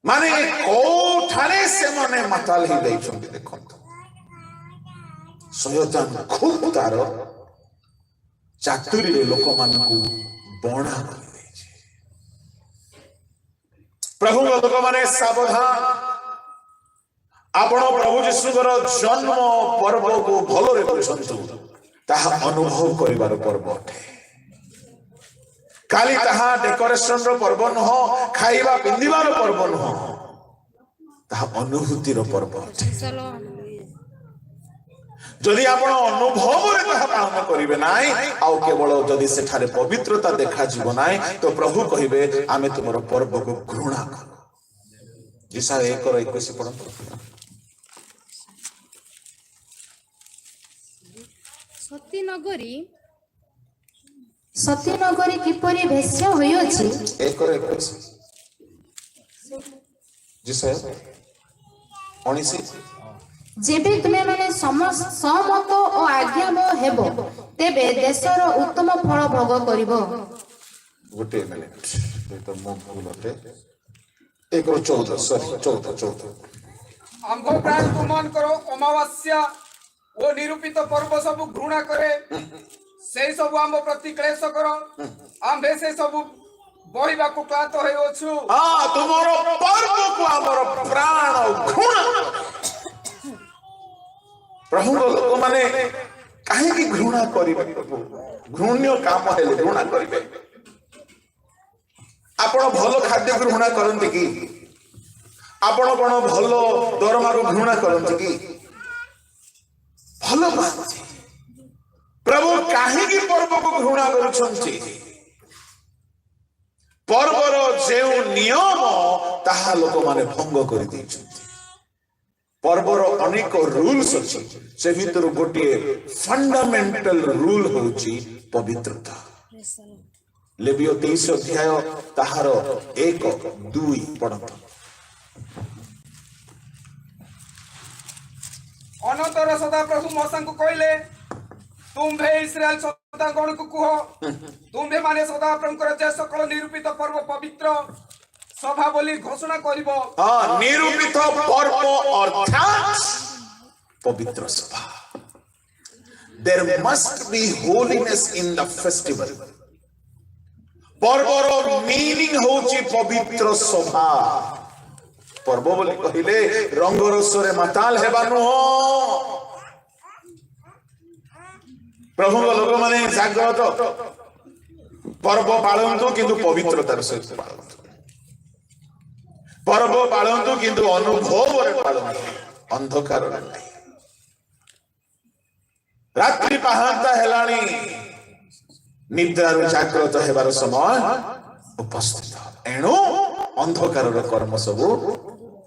माने कोठारे से मने माताल ही दै छथि देखंत शयतान खूब तार चातुरी रे लोक मानकु बणा कर दै छै प्रभु लोक माने सावधान ଆପଣ ପ୍ରଭୁ ଯୀଶୁଙ୍କର ଜନ୍ମ ପର୍ବକୁ ଭଲରେ ବୁଝନ୍ତୁ। ତାହା ଅନୁଭବ କରିବାର ପର୍ବ ଅଟେ। ଖାଲି ତାହା ଡେକୋରେସନର ପର୍ବ ନୁହଁ, ଖାଇବା ପିନ୍ଧିବାର ପର୍ବ ନୁହଁ, ତାହା ଅନୁଭୂତିର ପର୍ବ ଅଟେ। ଯଦି ଆପଣ ଅନୁଭବରେ ତାହା ପାଳନ କରିବେ ନାହିଁ, ଆଉ କେବଳ ଯଦି ସେଠାରେ ପବିତ୍ରତା ଦେଖାଯିବ ନାହିଁ, ତ ପ୍ରଭୁ କହିବେ ଆମେ ତୁମର ପର୍ବକୁ ଘୃଣା କରୁ। ଇଶାୟା 1:21 ପଢନ୍ତୁ। ସତୀ ନଗରୀ କିପରି ଭେଶ୍ୟ ହୋଇଅଛି, 1:21 ଇଶାୟା 19। ଯେବେ ତୁମେ ମାନେ ସହମତ ଓ ଆଜ୍ଞାବହ ହେବ, ତେବେ ଦେଶର ଉତ୍ତମ ଫଳ ଭୋଗ କରିବ। ଗୋଟିଏ ମିନିଟ, ତ ମୁଁ ଭୁଲ ଅଟେ। 1:14 ଆମ୍ଭ ପ୍ରାଣକୁ ମନ କର, ଅମାବାସ୍ୟା ଓ ନିରୂପିତ ପର୍ବ ସବୁ ଘୃଣା କରେ। ସେଇ ସବୁ ଆମ୍ଭ ପ୍ରତି କ୍ଲେଶ କର। ଆମ୍ଭେ ସେ ସବୁ ବହିବାକୁ କ୍ଳାନ୍ତ ହେଉଅଛୁ। ତୁମର ପର୍ବକୁ ଆମର ପ୍ରାଣ ଘୃଣା। ପ୍ରଭୁଙ୍କ ଲୋକମାନେ କାହିଁକି ଘୃଣା କରିବେ? ଘୃଣ୍ୟ କାମ ହେଲେ ଘୃଣା କରିବେ। ଆପଣ ଭଲ ଖାଦ୍ୟକୁ ଘୃଣା କରନ୍ତି କି? ଆପଣ କଣ ଭଲ ଦରମାକୁ ଘୃଣା କରନ୍ତି କି? ଭଲ ପାଆନ୍ତି। ପ୍ରଭୁ କାହିଁକି ପର୍ବକୁ ଘୃଣା କରୁଛନ୍ତି? ପର୍ବର ଯେଉଁ ନିୟମ ତାହା ଲୋକମାନେ ଭଙ୍ଗ କରିଦେଇଛନ୍ତି। ପର୍ବର ଅନେକ ରୁଲ୍ସ ଅଛି, ସେ ଭିତରୁ ଗୋଟିଏ ଫଣ୍ଡାମେଣ୍ଟାଲ ରୁଲ ହେଉଛି ପବିତ୍ରତା। ଲେବିୟ 23 ଅଧ୍ୟାୟ ତାହାର 1-2 ପଢନ୍ତୁ। ଅନନ୍ତର ସଦାପ୍ରଭୁ ମୋଶଙ୍କୁ କହିଲେ, ତୁମ୍ଭେ ଇସ୍ରାଏଲ ସନ୍ତାନଗଣକୁ କୁହ, ତୁମ୍ଭେ ମାନେ ସଦାପ୍ରଭୁଙ୍କର ଯେ ସକଳ ନିରୂପିତ ପର୍ବ ପବିତ୍ର ସଭା ବୋଲି ଘୋଷଣା କରିବ। ନିରୂପିତ ପର୍ବ ଅର୍ଥାତ୍ ପବିତ୍ର ସଭା। There must be holiness in the festival. ପର୍ବର ମିନିଂ ହେଉଛି ପବିତ୍ର ସଭା। ପର୍ବ ବୋଲି କହିଲେ ରଙ୍ଗରସରେ ମାତାଲ ହେବା ନୁହଁ। ପ୍ରଭୁଙ୍କ ଲୋକମାନେ ଜାଗ୍ରତ ପର୍ବ ପାଳନ୍ତୁ, କିନ୍ତୁ ପବିତ୍ରତାର ସହିତ ପାଳନ୍ତୁ। ପର୍ବ ପାଳନ୍ତୁ, କିନ୍ତୁ ଅନୁଭବରେ ପାଳନ୍ତୁ, ଅନ୍ଧକାରରେ ନାହିଁ। ରାତ୍ରି ପାହାନ୍ତା ହେଲାଣି, ନିଦ୍ରାରୁ ଜାଗ୍ରତ ହେବାର ସମୟ ଉପସ୍ଥିତ। ଏଣୁ ଅନ୍ଧକାରର କର୍ମ ସବୁ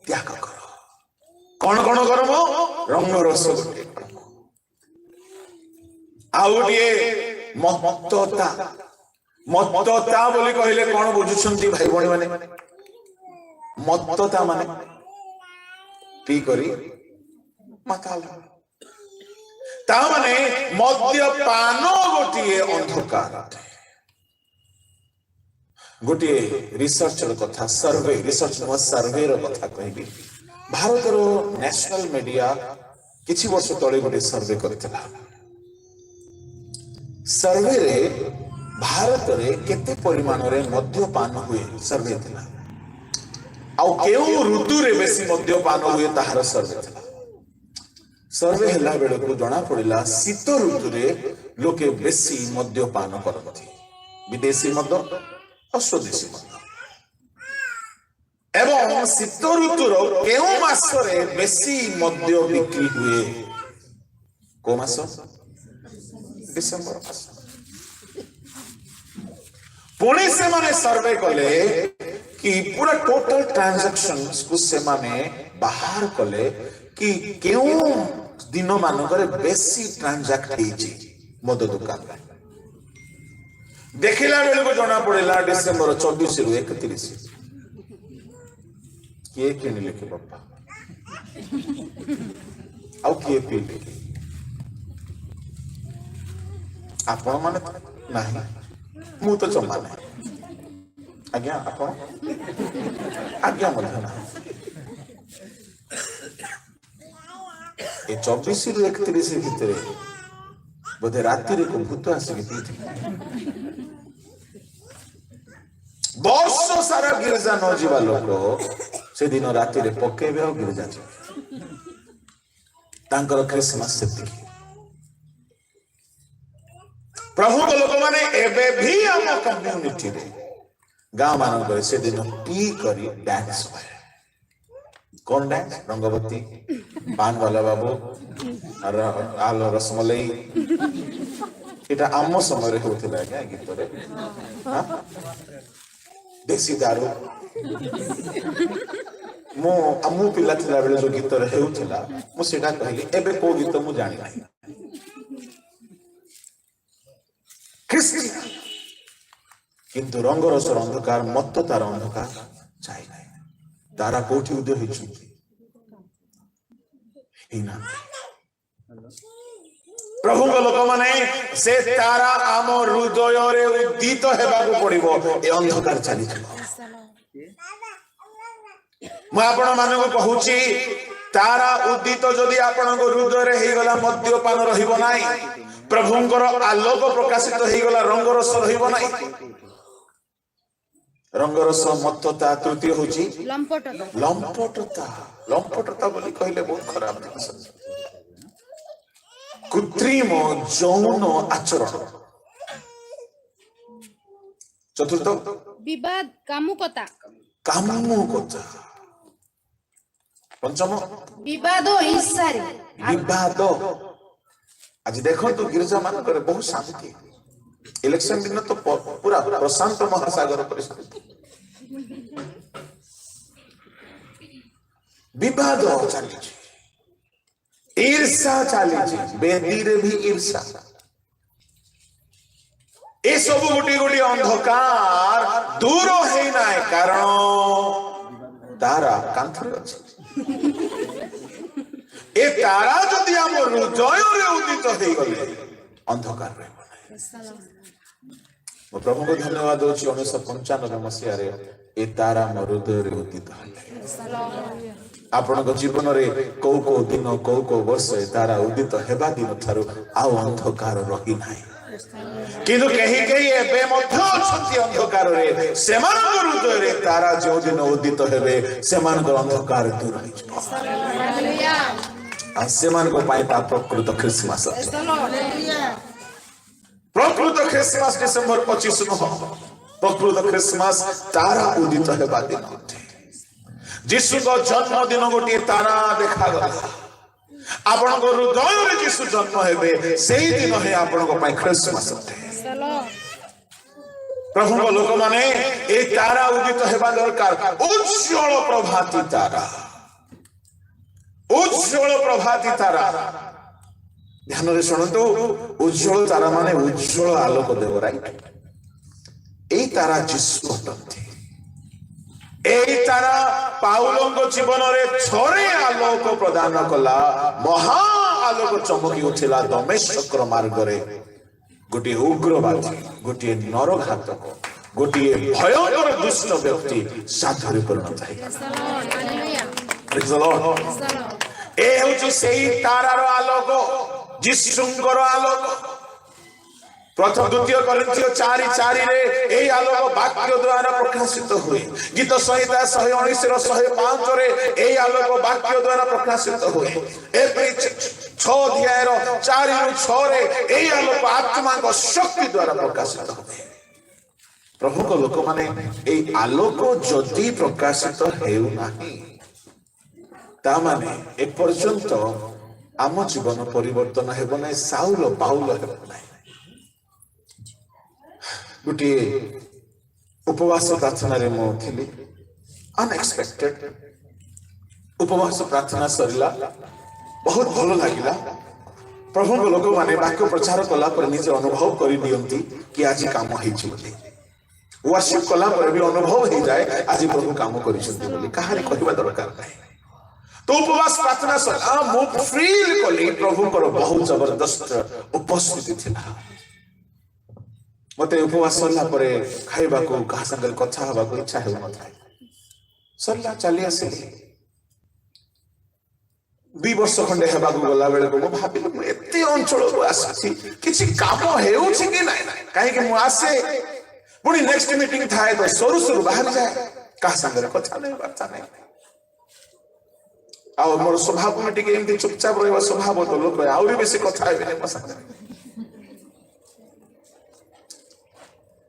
ତ୍ୟାଗ କର। କଣ କଣ କର୍ମ? ରଙ୍ଗରସ ଗୋଟିଏ କର୍ମ, ଆଉ ଗୋଟିଏ ମତ୍ତତା। ମତ୍ତତା ବୋଲି କହିଲେ କଣ ବୁଝୁଛନ୍ତି ଭାଇ ଭଉଣୀ ମାନେ? ମତ୍ତତା ମାନେ ପି କରି ମାତାଲ। ତା ମାନେ ମଦ୍ୟପାନ ଗୋଟିଏ ଅନ୍ଧକାର। ଗୋଟିଏ ରିସର୍ଚ୍ଚର କଥା, ସର୍ଭେର କଥା କହିବି। ଭାରତର ନ୍ୟାସନାଲ ମିଡିଆ କିଛି ବର୍ଷ ତଳେ ଗୋଟିଏ ସର୍ଭେ କରିଥିଲା। ସର୍ଭେରେ ଭାରତରେ କେତେ ପରିମାଣରେ ମଦ୍ୟପାନ ହୁଏ ସର୍ଭେ ଥିଲା, ଆଉ କେଉଁ ଋତୁରେ ବେଶୀ ମଦ୍ୟପାନ ହୁଏ ତାହାର ସର୍ଭେ ଥିଲା। ସର୍ଭେ ହେଲା ବେଳକୁ ଜଣା ପଡିଲା ଶୀତ ଋତୁରେ ଲୋକେ ବେଶୀ ମଦ୍ୟପାନ କରନ୍ତି, ବିଦେଶୀ ମଦ ଆଉ ସ୍ୱଦେଶୀ ମଦ। ଏବଂ ଶୀତ ଋତୁର କେଉଁ ମାସରେ ବେଶୀ ମଦ୍ୟ ବିକ୍ରି ହୁଏ? କୋଉ ମାସ? ଡିସେମ୍ବର ମାସ। ପୁଣି ସେମାନେ ସର୍ଭେ କଲେ କି ପୁରା ଟୋଟାଲ ଟ୍ରାଞ୍ଜାକ୍ସନ୍ସ କୁ ସେମାନେ ବାହାର କଲେ କି କେଉଁ ଦିନ ମାନଙ୍କରେ ବେଶୀ ଟ୍ରାଞ୍ଜାକ୍ଟ ହେଇଛି ମଦ ଦୋକାନରେ। ଦେଖିଲା ବେଳକୁ ଜଣା ପଡିଲା ଡିସେମ୍ବର 24 ରୁ 31। କିଏ କିଣିଲେ କି ବାପା, ଆଉ କିଏ ପିଇଲେ? ଆପଣ ମାନେ ନାହିଁ, ମୁଁ ତ ଜମା ନାହିଁ। ଆଜ୍ଞା ଆପଣ? ଆଜ୍ଞା ମଧ୍ୟ ନାହିଁ। ଏ 24 ରୁ 31 ଭିତରେ ବୋଧେ ରାତିରେ କୋଉ ଭୂତ ଆସିକି ପିଇଥିଲେ। ବର୍ଷ ସାରା ଗିର୍ଜା ନ ଯିବା ଲୋକ ସେଦିନ ରାତିରେ ପକେଇବେ ଆଉ ଗିର୍ଜା ଯିବେ। ତାଙ୍କର ଖ୍ରୀଷ୍ଟମାସ ସେତିକି। ପ୍ରଭୁଙ୍କ ଲୋକମାନେ ଏବେ ବି ଆମ କମ୍ୟୁନିଟିରେ ଗାଁ ମାନଙ୍କରେ ସେଦିନ ପି କରି ଡ୍ୟାନ୍ସ ହୁଏ। କଣ ଡ୍ୟାନ୍ସ? ରଙ୍ଗବତୀ, ପାନ ବାଲା ବାବୁ, ଆଲୋ ରସମଲେଇ। ଏଟା ଆମ ସମୟରେ ହଉଥିଲା ଆଜ୍ଞା ଗୀତରେ। ଦେଶୀ ଦାରୁ। ମୁଁ ପିଲା ଥିଲା ବେଳେ ଯୋଉ ଗୀତରେ ହେଉଥିଲା ମୁଁ ସେଇଟା କହିଲି। ଏବେ କୋଉ ଗୀତ ମୁଁ ଜାଣିନାହିଁ। କିନ୍ତୁ ରଙ୍ଗରସର ଅନ୍ଧକାର, ମତ୍ତତାର ଅନ୍ଧକାର ଯାଇନାହିଁ। ତାରା କୋଉଠି ଉଦୟ ହେଇଛନ୍ତି? ପ୍ରଭୁଙ୍କ ଲୋକମାନେ ସେ ତାରା ଆମ ହୃଦୟରେ ଉଦିତ ହେବାକୁ ପଡିବ। ଏ ଅନ୍ଧକାର ଚାଲିଯିବ। ମୁଁ ଆପଣ ମାନଙ୍କୁ କହୁଛି, ତାରା ଉଦିତ ଯଦି ଆପଣଙ୍କ ହୃଦୟରେ ହେଇଗଲା, ମଦ୍ୟପାନ ରହିବ ନାହିଁ। ପ୍ରଭୁଙ୍କର ଆଲୋକ ପ୍ରକାଶିତ ହେଇଗଲା, ରଙ୍ଗରସ ରହିବ ନାହିଁ। ରଙ୍ଗରସ, ମତ୍ତତା। ତୃତୀୟ ହଉଛି ଲମ୍ପଟତା। ଲମ୍ପଟତା ବୋଲି କହିଲେ ବହୁତ ଖରାପ ଜିନିଷ। କୃତ୍ରିମ ଯୌନ ଆଚରଣ। ଚତୁର୍ଥ ବିବାଦ, କାମୁକତା। କାମୁକତା। ପଞ୍ଚମ ବିବାଦ ଓ ଈର୍ଷାରେ। ବିବାଦ। ଆଜି ଦେଖନ୍ତୁ ଗିର୍ଜା ମାନଙ୍କରେ ବହୁତ ଶାନ୍ତି। ଇଲେକ୍ସନ ଦିନ ତ ପୁରା ପ୍ରଶାନ୍ତ ମହାସାଗର ପରିସ୍ଥିତି। ବିବାଦ ଚାଲିଛି, ଈର୍ଷା ଚାଲିଛି। ବେଦୀରେ ବି ଈର୍ଷା। ଏସବୁ ଗୋଟିଏ ଗୋଟିଏ ଅନ୍ଧକାର ଦୂର ହେଇନାହିଁ, କାରଣ ତାରା କାନ୍ଥରେ ଅଛି। ଏ ତାରା ଯଦି ଆମ ହୃଦୟରେ ଉଦିତ ହେଇଗଲେ ଅନ୍ଧକାର ରହିବ ନାହିଁ। ମୁଁ ପ୍ରଭୁଙ୍କୁ ଧନ୍ୟବାଦ ଦଉଛି। 1995 ମସିହାରେ ଏ ତାରା ମୋ ହୃଦୟରେ ଉଦିତ ହେଲେ। ଆପଣଙ୍କ ଜୀବନରେ କୋଉ କୋଉ ଦିନ, କୋଉ କୋଉ ବର୍ଷ ଏ ତାରା ଉଦିତ ହେବା ଦିନ ଠାରୁ ଆଉ ଅନ୍ଧକାର ରହିନାହିଁ। କିନ୍ତୁ କେହି କେହି ଏବେ ମଧ୍ୟ ଅଛନ୍ତି ଅନ୍ଧକାରରେ। ସେମାନଙ୍କ ହୃଦୟରେ ତାରା ଯେଉଁ ଦିନ ଉଦିତ ହେବେ ସେମାନଙ୍କର ଅନ୍ଧକାର ଦୂର ହେଇଯିବ। ଆଉ ସେମାନଙ୍କ ପାଇଁ ତା ପ୍ରକୃତ ଖ୍ରୀଷ୍ଟମାସ। ପ୍ରକୃତ ଖ୍ରୀଷ୍ଟମାସ ଡିସେମ୍ବର 25 ନୁହଁ। ପ୍ରକୃତ ଖ୍ରୀଷ୍ଟମାସ ତାରା ଉଦିତ ହେବା ଦିନ। ଯୀଶୁଙ୍କ ଜନ୍ମଦିନ ଗୋଟିଏ ତାରା ଦେଖାଗଲା। ଆପଣଙ୍କ ହୃଦୟରେ ଯୀଶୁ ଜନ୍ମ ହେବେ, ସେଇ ଦିନ ହିଁ ଆପଣଙ୍କ ପାଇଁ ଖ୍ରୀଷ୍ଟମାସ ଅଟେ। ପ୍ରଭୁଙ୍କ ଲୋକମାନେ এই ତାରା ଉଦିତ ହେବା ଦରକାର। ଉଜ୍ଜ୍ୱଳ ପ୍ରଭାତୀ ତାରା। ଉଜ୍ଜ୍ୱଳ ପ୍ରଭାତୀ ତାରା। ଧ୍ୟାନରେ ଶୁଣନ୍ତୁ, ଉଜ୍ଜ୍ୱଳ ତାରା ମାନେ ଉଜ୍ଜ୍ୱଳ ଆଲୋକ ଦେବ। ରାଇଟ? এই ତାରା ଯୀଶୁ ଅଟନ୍ତି। এই ତାରା ପାଉଲଙ୍କ ଜୀବନରେ ଥରେ ଆଲୋକ ପ୍ରଦାନ କଲା। ମହା ଆଲୋକ ଚମକି ଉଠିଲା ଦମେଶକ ମାର୍ଗରେ। ଗୋଟିଏ ଉଗ୍ରବାଦୀ, ଗୋଟିଏ ନରଘାତକ, ଗୋଟିଏ ଭୟଙ୍କର ଦୁଷ୍ଟ ବ୍ୟକ୍ତି ସାଧୁରେ ପରିଣତ ହେଇଗଲା। ଏ ହେଉଛି ସେଇ ତାରାର ଆଲୋକ, ଯୀଶୁଙ୍କର ଆଲୋକ। ପ୍ରଥମ ଦ୍ୱିତୀୟ କରିନ୍ଥିୟ 4:4 এই আলোক বাক্য দ্বারা প্রকাশিত হয়। গীত সংহিতা 119 105 এই আলোক বাক্য দ্বারা প্রকাশিত হয়। এপ্রিল 6 অধ্যায়ের 4-6 এই আলোক আত্মাଙ୍କ শক্তি দ্বারা প্রকাশিত হয়। প্রভুଙ୍କ ଲୋକମାନେ এই আলোক যদি প্রকাশিত হেউ ନାହିଁ, তা মানে এ পর্যন্ত ଆମ ଜୀବନ ପରିବର୍ତ୍ତନ ହେବ ନାହିଁ, ସାଉଲ ପାଉଲ ହେବ ନାହିଁ। ଗୋଟିଏ ଉପବାସ ପ୍ରାର୍ଥନାରେ ମୁଁ ଥିଲି। ଅନଏକ୍ସପେକ୍ଟେଡ ଉପବାସ ପ୍ରାର୍ଥନା ସରିଲା, ବହୁତ ଭଲ ଲାଗିଲା। ପ୍ରଭୁଙ୍କ ଲୋକମାନେ ବାକ୍ୟ ପ୍ରଚାର କଲା ପରେ ନିଜେ ଅନୁଭବ କରିନିଅନ୍ତି କି ଆଜି କାମ ହେଇଛି ବୋଲି। ୱାର୍ସିପ କଲା ପରେ ବି ଅନୁଭବ ହେଇଯାଏ ଆଜି ପ୍ରଭୁ କାମ କରିଛନ୍ତି ବୋଲି। କାହାରି କହିବା ଦରକାର ନାହିଁ। ତ ଉପବାସ ପ୍ରାର୍ଥନା ସରିଲା, ମୁଁ ଫିଲ୍ କଲି ପ୍ରଭୁଙ୍କର ବହୁତ ଜବରଦସ୍ତ ଉପସ୍ଥିତି ଥିଲା। ମତେ ଉପବାସ ସରିଲା ପରେ ଖାଇବାକୁ, କାହା ସାଙ୍ଗରେ କଥା ହେବାକୁ ଇଚ୍ଛା ହେଉନଥାଏ। ସରିଲା, ଚାଲି ଆସିଲି। 2 ବର୍ଷ ଖଣ୍ଡେ ହେବାକୁ ଗଲା ବେଳକୁ ମୁଁ ଭାବିଲି, ମୁଁ ଏତେ ଅଞ୍ଚଳକୁ ଆସିଛି, କିଛି କାମ ହେଉଛି କି ନାହିଁ। କାହିଁକି ମୁଁ ଆସେ, ପୁଣି ନେକ୍ସଟ ମିଟିଂ ଥାଏ ତ ସରୁ ସରୁ ବାହାରି ଯାଏ, କାହା ସାଙ୍ଗରେ କଥା ନାହିଁ, ବାର୍ତ୍ତା ନାହିଁ। ଆଉ ମୋର ସ୍ୱଭାବ ଟିକେ ଏମିତି ଚୁପଚାପ ରହିବା ସ୍ୱଭାବ ତ ଲୋକ ଆହୁରି ବେଶୀ କଥା ହେବେନି ମୋ ସାଙ୍ଗରେ।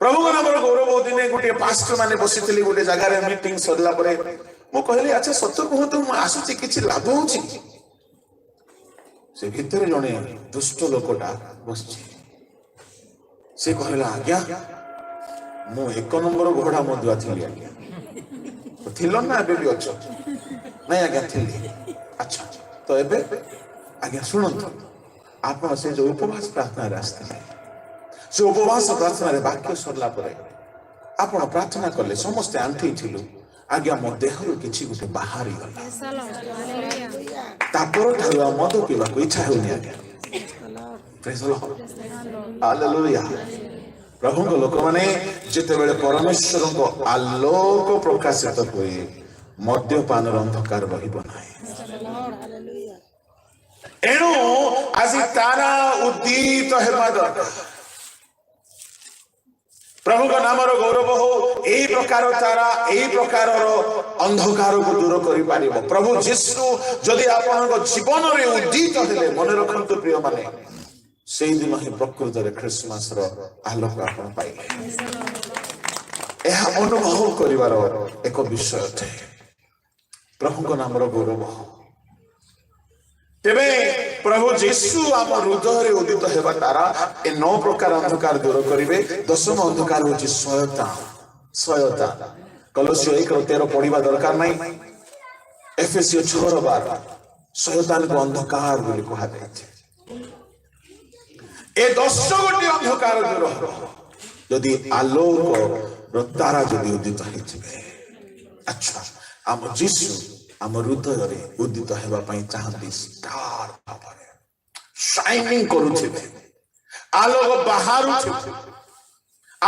ପ୍ରଭୁଙ୍କ ନାମର ଗୌରବ। ଦିନେ ଗୋଟିଏ ପାଷ୍ଟର ମାନେ ବସିଥିଲି ଗୋଟେ ଜାଗାରେ ମିଟିଂ ସରିଲା ପରେ ମୁଁ କହିଲି ଆଚ୍ଛା ସତ କୁହନ୍ତୁ ମୁଁ ଆସୁଛି କିଛି ଲାଭ ହଉଛି? ସେ ଭିତରେ ଜଣେ ଦୁଷ୍ଟ ଲୋକଟା ବସିଛି। ସେ କହିଲା ଆଜ୍ଞା ମୁଁ 1 ନମ୍ବର ଘୋଡ଼ା ମଦୁଆ ଥିଲି ଆଜ୍ଞା। ଥିଲ ନା ଏବେ ବି ଅଛ? ନାଇଁ ଆଜ୍ଞା ଥିଲି। ଆଚ୍ଛା ତ ଏବେ? ଆଜ୍ଞା ଶୁଣନ୍ତୁ ଆପଣ ସେ ଯୋଉ ଉପବାସ ପ୍ରାର୍ଥନାରେ ଆସିଥିଲେ ସେ ଉପବାସ ପ୍ରାର୍ଥନାରେ ବାକ୍ୟ ସରିଲା ପରେ ଆପଣ ପ୍ରାର୍ଥନା କଲେ ସମସ୍ତେ ଆଣ୍ଠେଇଥିଲୁ। ଆଜ୍ଞା ମୋ ଦେହରୁ କିଛି ଗୋଟେ ବାହାରିଗଲା। ତାପରଠାରୁ ଆଉ ମଦ ପିଇବାକୁ ଇଚ୍ଛା ହେଉନି ଆଜ୍ଞା। Praise the Lord. Hallelujah. ପ୍ରଭୁଙ୍କ ଲୋକମାନେ ଯେତେବେଳେ ପରମେଶ୍ୱରଙ୍କ ଆଲୋକ ପ୍ରକାଶିତ ହୁଏ ମଦ୍ୟପାନର ଅନ୍ଧକାର ରହିବ ନାହିଁ। ଏଣୁ ଆଜି ତାରା ଉଦ୍ଦୀତ ହେବା ଦରକାର। ପ୍ରଭୁଙ୍କ ନାମର ଗୌରବ ହଉ। ଏହି ପ୍ରକାର ତାରା ଏହି ପ୍ରକାରର ଅନ୍ଧକାରକୁ ଦୂର କରିପାରିବ। ପ୍ରଭୁ ଯୀଶୁ ଯଦି ଆପଣଙ୍କ ଜୀବନରେ ଉଦ୍ଦୀତ ହେଲେ ମନେ ରଖନ୍ତୁ ପ୍ରିୟମାନେ ସେଇଦିନ ହିଁ ପ୍ରକୃତରେ ଖ୍ରୀଷ୍ଟମାସର ଆଲୋକ ଆପଣ ପାଇଲେ। ଏହା ଅନୁଭବ କରିବାର ଏକ ବିଷୟ ଅଟେ। ପ୍ରଭୁଙ୍କ ନାମର ଗୌରବ। ତେବେ ପ୍ରଭୁ ଯୀଶୁ ଆମ ହୃଦୟରେ ଉଦିତ ହେବା ଦ୍ୱାରା ଏ 9 ପ୍ରକାର ଅନ୍ଧକାର ଦୂର କରିବେ। 10ମ ଅନ୍ଧକାର ହେଉଛି ସହାୟତା। କଲୋସିୟ 1:13 ପଢିବା ଦରକାର ନାହିଁ। ଏଫେସିୟ 6:12 ସୈତାନକୁ ଅନ୍ଧକାର ବୋଲି କୁହାଯାଇଛି। ଏ 10 ଗୋଟି ଅନ୍ଧକାର ଦୂର ହେବ ଯଦି ଆଲୋକର ତାରା ଯଦି ଉଦିତ ହେଇଯିବେ। ଆଚ୍ଛା ଆମ ଯୀଶୁ ଆମ ହୃଦୟରେ ଉଦିତ ହେବା ପାଇଁ ଚାହାନ୍ତି ଷ୍ଟାର ଭାବରେ ସାଇନିଂ କରୁଥିବେ। ଆଲୋକ ବାହାରୁଥିବେ।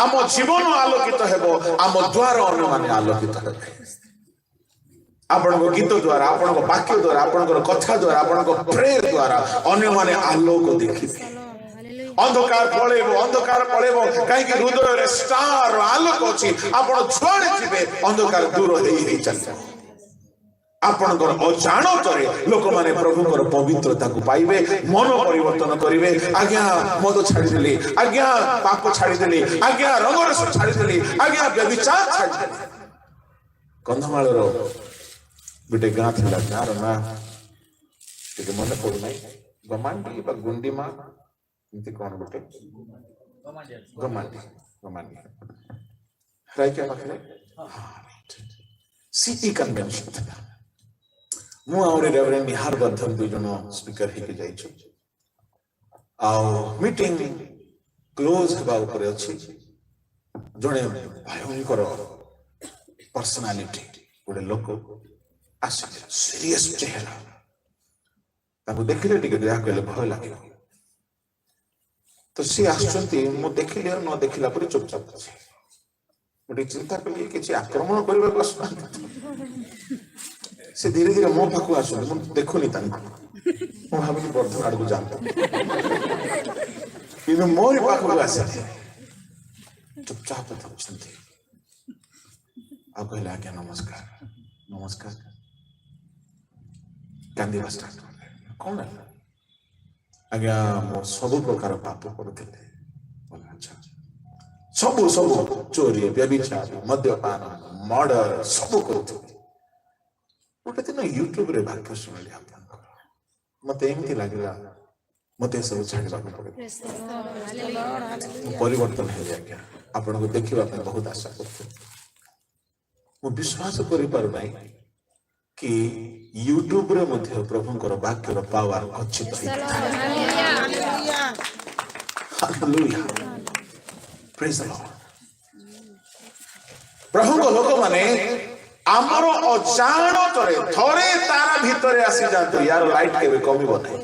ଆମ ଜୀବନ ଆଲୋକିତ ହେବ। ଆମ ଦ୍ୱାର ଅନ୍ୟମାନେ ଆଲୋକିତ ହେବେ। ଆପଣଙ୍କ ଗୀତ ଦ୍ୱାରା ଆପଣଙ୍କ ବାକ୍ୟ ଦ୍ୱାରା ଆପଣଙ୍କର କଥା ଦ୍ୱାରା ଆପଣଙ୍କ ପ୍ରେର ଦ୍ୱାରା ଅନ୍ୟମାନେ ଆଲୋକ ଦେଖିବେ। ଅନ୍ଧକାର ପଳେଇବ କାହିଁକି ହୃଦୟରେ ଷ୍ଟାର ଆଲୋକ ଅଛି। ଆପଣ ଯୁଆଡେ ଯିବେ ଅନ୍ଧକାର ଦୂର ହେଇ ଚାଲିବ। ଆପଣଙ୍କର ଅଜାଣତରେ ଲୋକମାନେ ପ୍ରଭୁଙ୍କର ପବିତ୍ରତାକୁ ପାଇବେ। ମନ ପରିବର୍ତ୍ତନ କରିବେ। ଆଜ୍ଞା ମଦ ଛାଡ଼ିଦେଲି, ଆଜ୍ଞା ପାପ ଛାଡ଼ିଦେଲି, ଆଜ୍ଞା ରଙ୍ଗରସ ଛାଡ଼ିଦେଲି, ଆଜ୍ଞା ବ୍ୟଭିଚାର ଛାଡ଼ିଦେଲି। କନ୍ଧମାଳର ଗୋଟେ ଗାଁ ଥିଲା। ଗାଁର ନାଁ ଟିକେ ମନେ ପଡୁନାହିଁ। ଗମାଣ୍ଡି ବା ଗୁଣ୍ଡିମା ଏମିତି କଣ ଗୋଟେ ଗମାଣ୍ଡି ରାଇକିଆ ପାଖରେ ସିଟି କନଭେନସନ ଥିଲା। ମୁଁ ଆହୁରି ରେଭରେଣ୍ଡ ନିହାର ବର୍ଦ୍ଧନ 2 ଜଣ ସ୍ପିକର ହେଇକି ଯାଇଛୁ। ଆଉ ମିଟିଂ କ୍ଲୋଜ ହେବା ଉପରେ ଅଛି। ଜଣେ ଭୟଙ୍କର ପର୍ସନାଲିଟି ଗୋଟେ ଲୋକ ଆସିଲେ ସିରିୟସ ଚେହେରା। ତାଙ୍କୁ ଦେଖିଲେ ଟିକେ ଯାହା କହିଲେ ଭୟ ଲାଗିବ। ତ ସିଏ ଆସୁଛନ୍ତି। ମୁଁ ଦେଖିଲି ଆଉ ନ ଦେଖିଲା ପରେ ଚୁପଚାପ ଅଛି। ମୁଁ ଟିକେ ଚିନ୍ତା କଲି କିଛି ଆକ୍ରମଣ କରିବାକୁ ଆସୁନାହାନ୍ତି। ସେ ଧୀରେ ଧୀରେ ମୋ ପାଖକୁ ଆସୁଛନ୍ତି। ମୁଁ ଦେଖୁନି ତାଙ୍କୁ। ମୁଁ ଭାବୁଛି ବର୍ଦ୍ଧନ ଆଡକୁ ଯାଆନ୍ତୁ କିନ୍ତୁ ମୋରି ପାଖକୁ ଆସିଲେ ଚୁପଚାପ ଅଛନ୍ତି। ଆଉ କହିଲେ ଆଜ୍ଞା ନମସ୍କାର। କାନ୍ଦିବା ଷ୍ଟାର୍ଟ କଲେ। କଣ ହେଲା? ଆଜ୍ଞା ମୁଁ ସବୁ ପ୍ରକାର ପାପ କରୁଥିଲେ। ସବୁ ଚୋରି, ବ୍ୟଭିଚାର, ମଦ୍ୟପାନ, ମର୍ଡର ସବୁ କରୁଥିଲେ। ଗୋଟେ ଦିନ ୟୁଟ୍ୟୁବରେ ବାକ୍ୟ ଶୁଣିଲି ଆପଣଙ୍କର। ମତେ ଏମିତି ଲାଗିଲା ମତେ ଏସବୁ ଛାଡ଼ିବାକୁ ପଡ଼ିବ। ପରିବର୍ତ୍ତନ ହେଲେ ଆଜ୍ଞା ଆପଣଙ୍କୁ ଦେଖିବା ପାଇଁ ବହୁତ ଆଶା କରୁଥିଲି। ମୁଁ ବିଶ୍ୱାସ କରିପାରୁନାହିଁ କି ୟୁଟ୍ୟୁବରେ ମଧ୍ୟ ପ୍ରଭୁଙ୍କର ବାକ୍ୟର ପାୱାର ଗଚ୍ଛିତ ହେଇଥାଏ। ହାଲେଲୁୟା। ପ୍ରେଜ୍ ଦ ଲର୍ଡ। ପ୍ରଭୁଙ୍କ ଲୋକମାନେ ଆମର ଅଜାଣତରେ ଥରେ ତାରା ଭିତରେ ଆସିଯାଆନ୍ତୁ। ୟାର ଲାଇଟ କେବେ କମିବ ନାହିଁ।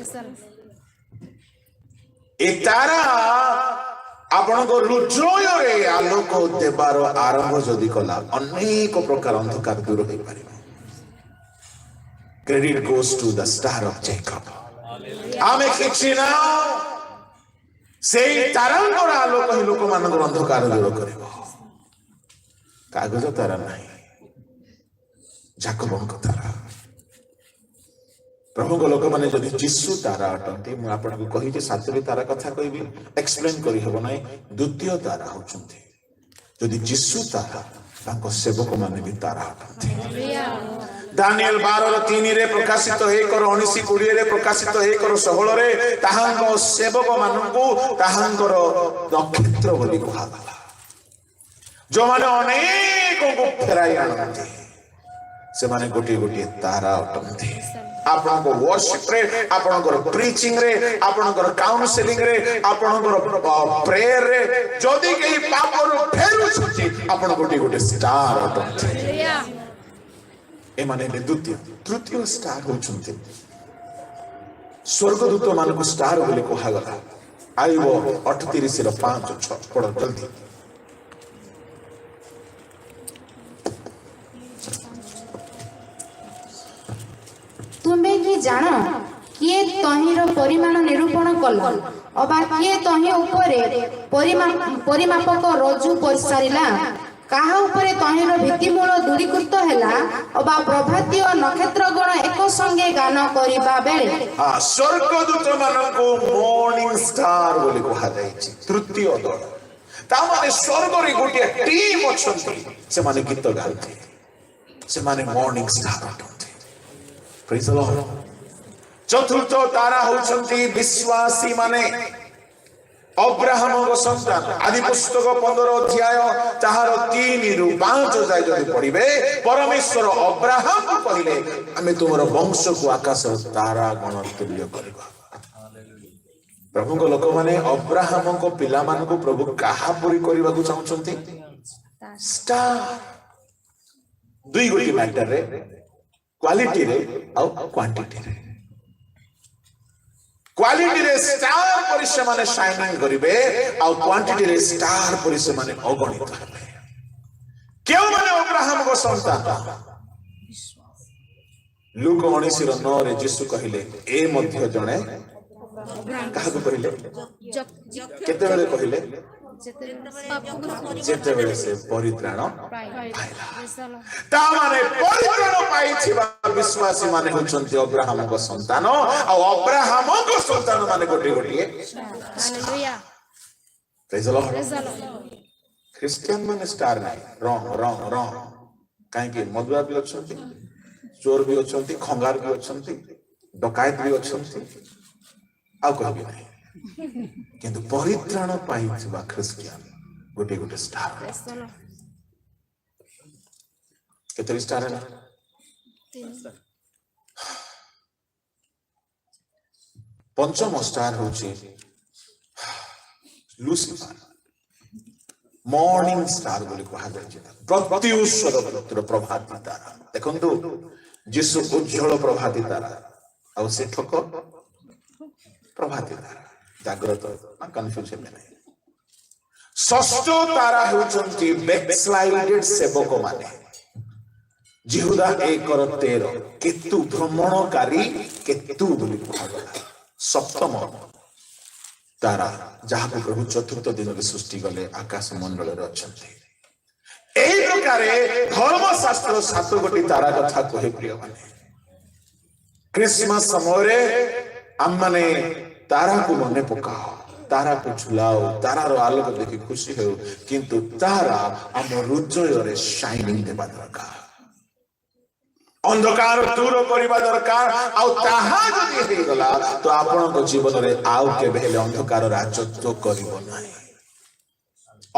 ଏ ତାରା ଆପଣଙ୍କ ହୃଦୟରେ ଆଲୋକ ଦେବାର ଆରମ୍ଭ ଯଦି କଲା ଅନେକ ପ୍ରକାର ଅନ୍ଧକାର ଦୂର ହେଇପାରିବ। Credit goes to the star of Jacob. ଆମେ କିଛି ନା ସେଇ ତାରାଙ୍କର ଆଲୋକ ହିଁ ଲୋକମାନଙ୍କର ଅନ୍ଧକାର ଦୂର କରିବ। କାଗଜ ତାରା ନାହିଁ, ଯାକବଙ୍କ ତାରା। प्रभु लोक मैंने जदि जीशु तारा अटंती मुझे आपको कही सातोटी तारा कथा कहबी एक्सप्लेन करी हेब ना द्वितीय तारा होचंती जदि जीशु तारा तांको सेवक माने भी तारा अटंती दानिएल 12:3 रे प्रकाशित 1:19-20 रे प्रकाशित 1:16 रे ताहांको सेवक माननकु ताहांकर नक्षत्र बोली कहागला जो माने अनेक को फेराई आनंती से माने गोटी गोटी तारा अटंती आपनको वर्शिप रे आपनकर प्रीचिंग रे आपनकर काउंसलिंग रे आपनकर प्रेयर रे जदी केही पापरो फेरु छुची आपन गोटी गोटी स्टार अटंती ए माने द्वितीय तृतीय स्टार होचंती स्वर्गदूत मानको स्टार बोली कहागला आइबो 38:5-6 पढ़ जल्दी तुम्हें कि जान किए तहिर परिमाण निरूपण कल अबा किए तहि उपरे परिमापक रज्जु परिसारिला काहा उपरे तहिर भित्तिमूल दूरीकृत हैला अबा प्रभाती और नक्षत्र गण एक संगे गान करिबा बेले हां स्वर्गदूत मानको मॉर्निंग स्टार बोली कहा जायछि तृतीय दल ता माने स्वर्ग रे गोटे टीम अछंती से माने गीत गाउथि से माने मॉर्निंग स्टार अटंती प्रेज द लॉर्ड चतुर्थ तारा होचंती विश्वासी माने अब्राहम को संतान आदि पुस्तक 15 अध्याय ताहार 3 रु 5 जाय जदि पढ़िबे परमेश्वर अब्राहम को कहिले हमें तुमरो वंश को आकाश तारा गण तुल्य करबा प्रभु को लोक माने अब्राहम को पिला मान को प्रभु काहा पूरी करबा को चाहउछंती स्टार दुई गोटी मैटर रे क्वालिटी रे और क्वांटिटी रे क्वालिटी रे स्टार परिसे माने शाइनिंग करिवे और क्वांटिटी रे स्टार परिसे माने अगणित हेबे केउ माने अब्राहम को संतान लूक 19:9 रे यीशु कहिले ए मध्य जणे काहको कहिले केते बेले कहिले जेते बेले से परित्राण पाइला ता माने परित्राण पाइथिबा विश्वासी माने होचंती अब्राहम को संतान और अब्राहम को संतान माने गोटी गोटी hallelujah praise the Lord Christian माने स्टार नाही रॉन्ग रॉन्ग रॉन्ग काहे कि मधुआ भी अछंती चोर भी अछंती खंगार भी अछंती डकायत भी अछंती आ कहबी नाही किंतु परित्राण पाइथिबा क्रिश्चियन गोटी गोटी स्टार केते स्टार है पंचम स्टार होची लूसीफर मॉर्निंग स्टार बोली कहा जाय प्रत्युषर पुत्र प्रभाती तारा देखंतु यीशु उज्जवल प्रभाती तारा और से ठक प्रभाती तारा जागृत कंफ्यूज हेबे नै षष्ठ तारा होचंती बैकस्लाइडेड सेवक माने जिहुदा 1:13 केतु भ्रमणकारी केतु बोली कहा गला सप्तम तारा जहाँ को प्रभु चतुर्थ दिन में सृष्टि गले आकाश मंडल रे अछंती एई प्रकारे धर्मशास्त्र 7 गोटी तारा कथा कहे प्रिय माने क्रिसमस समय रे हम माने तारा को मने पकाओ तारा को झुलाओ तारा रो आलोक देखि खुशी हो किंतु तारा हम हृदय रे शाइनिंग देबा दरकार अंधकार दूर करबा दरकार आ ताहा जदि हे गला तो आपन जीवन रे आउ के बेले अंधकार राजत्व करिवो नाही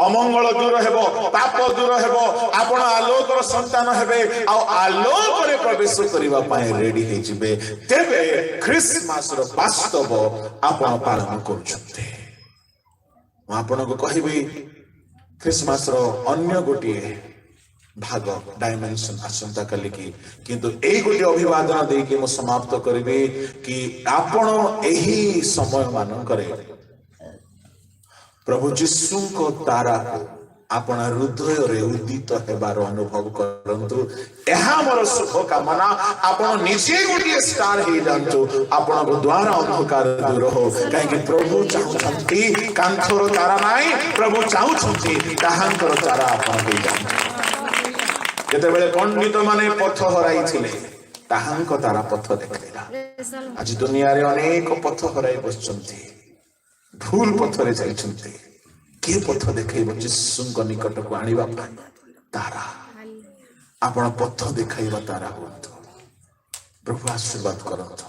अमंगल दूर हेबो पाप दूर हेबो आपण आलोकर संतान हेबे आ आलोक रे प्रवेश करिबा पाए रेडी हे जिबे तेबे क्रिसमस रो वास्तव आपण पालन करछते आपण को कहिबी क्रिसमस रो अन्य गोटी भाग डायमेंशन आसंता कल की किंतु एई गोटी अभिवादन दे के मो समाप्त करबे कि आपण एही समय मान करे प्रभु यीशु को तारा को आपण हृदय रे उदित हेबार अनुभव करंतु एहा मोर सुख कामना आपण निजे गोटी स्टार हे जानतो आपण को द्वारा अंधकार दूर हो काहे कि प्रभु चाहुछंती कांथर तारा नाही प्रभु चाहुछंती ताहांकर तारा आपण के जानतो केते बेले पंडित माने पथ हराई थिले ତାହାଙ୍କ ତାରା ପଥ ଦେଖାଇଲା। ଆଜି ଦୁନିଆରେ ଅନେକ ପଥ ହରାଇ ବସିଛନ୍ତି, ଭୁଲ ପଥରେ ଯାଇଛନ୍ତି। କିଏ ପଥ ଦେଖାଇବ? ଯୀଶୁଙ୍କ ନିକଟକୁ ଆଣିବା ପାଇଁ ତାରା। ଆପଣ ପଥ ଦେଖାଇବା ତାରା ହୁଅନ୍ତୁ। ପ୍ରଭୁ ଆଶୀର୍ବାଦ କରନ୍ତୁ।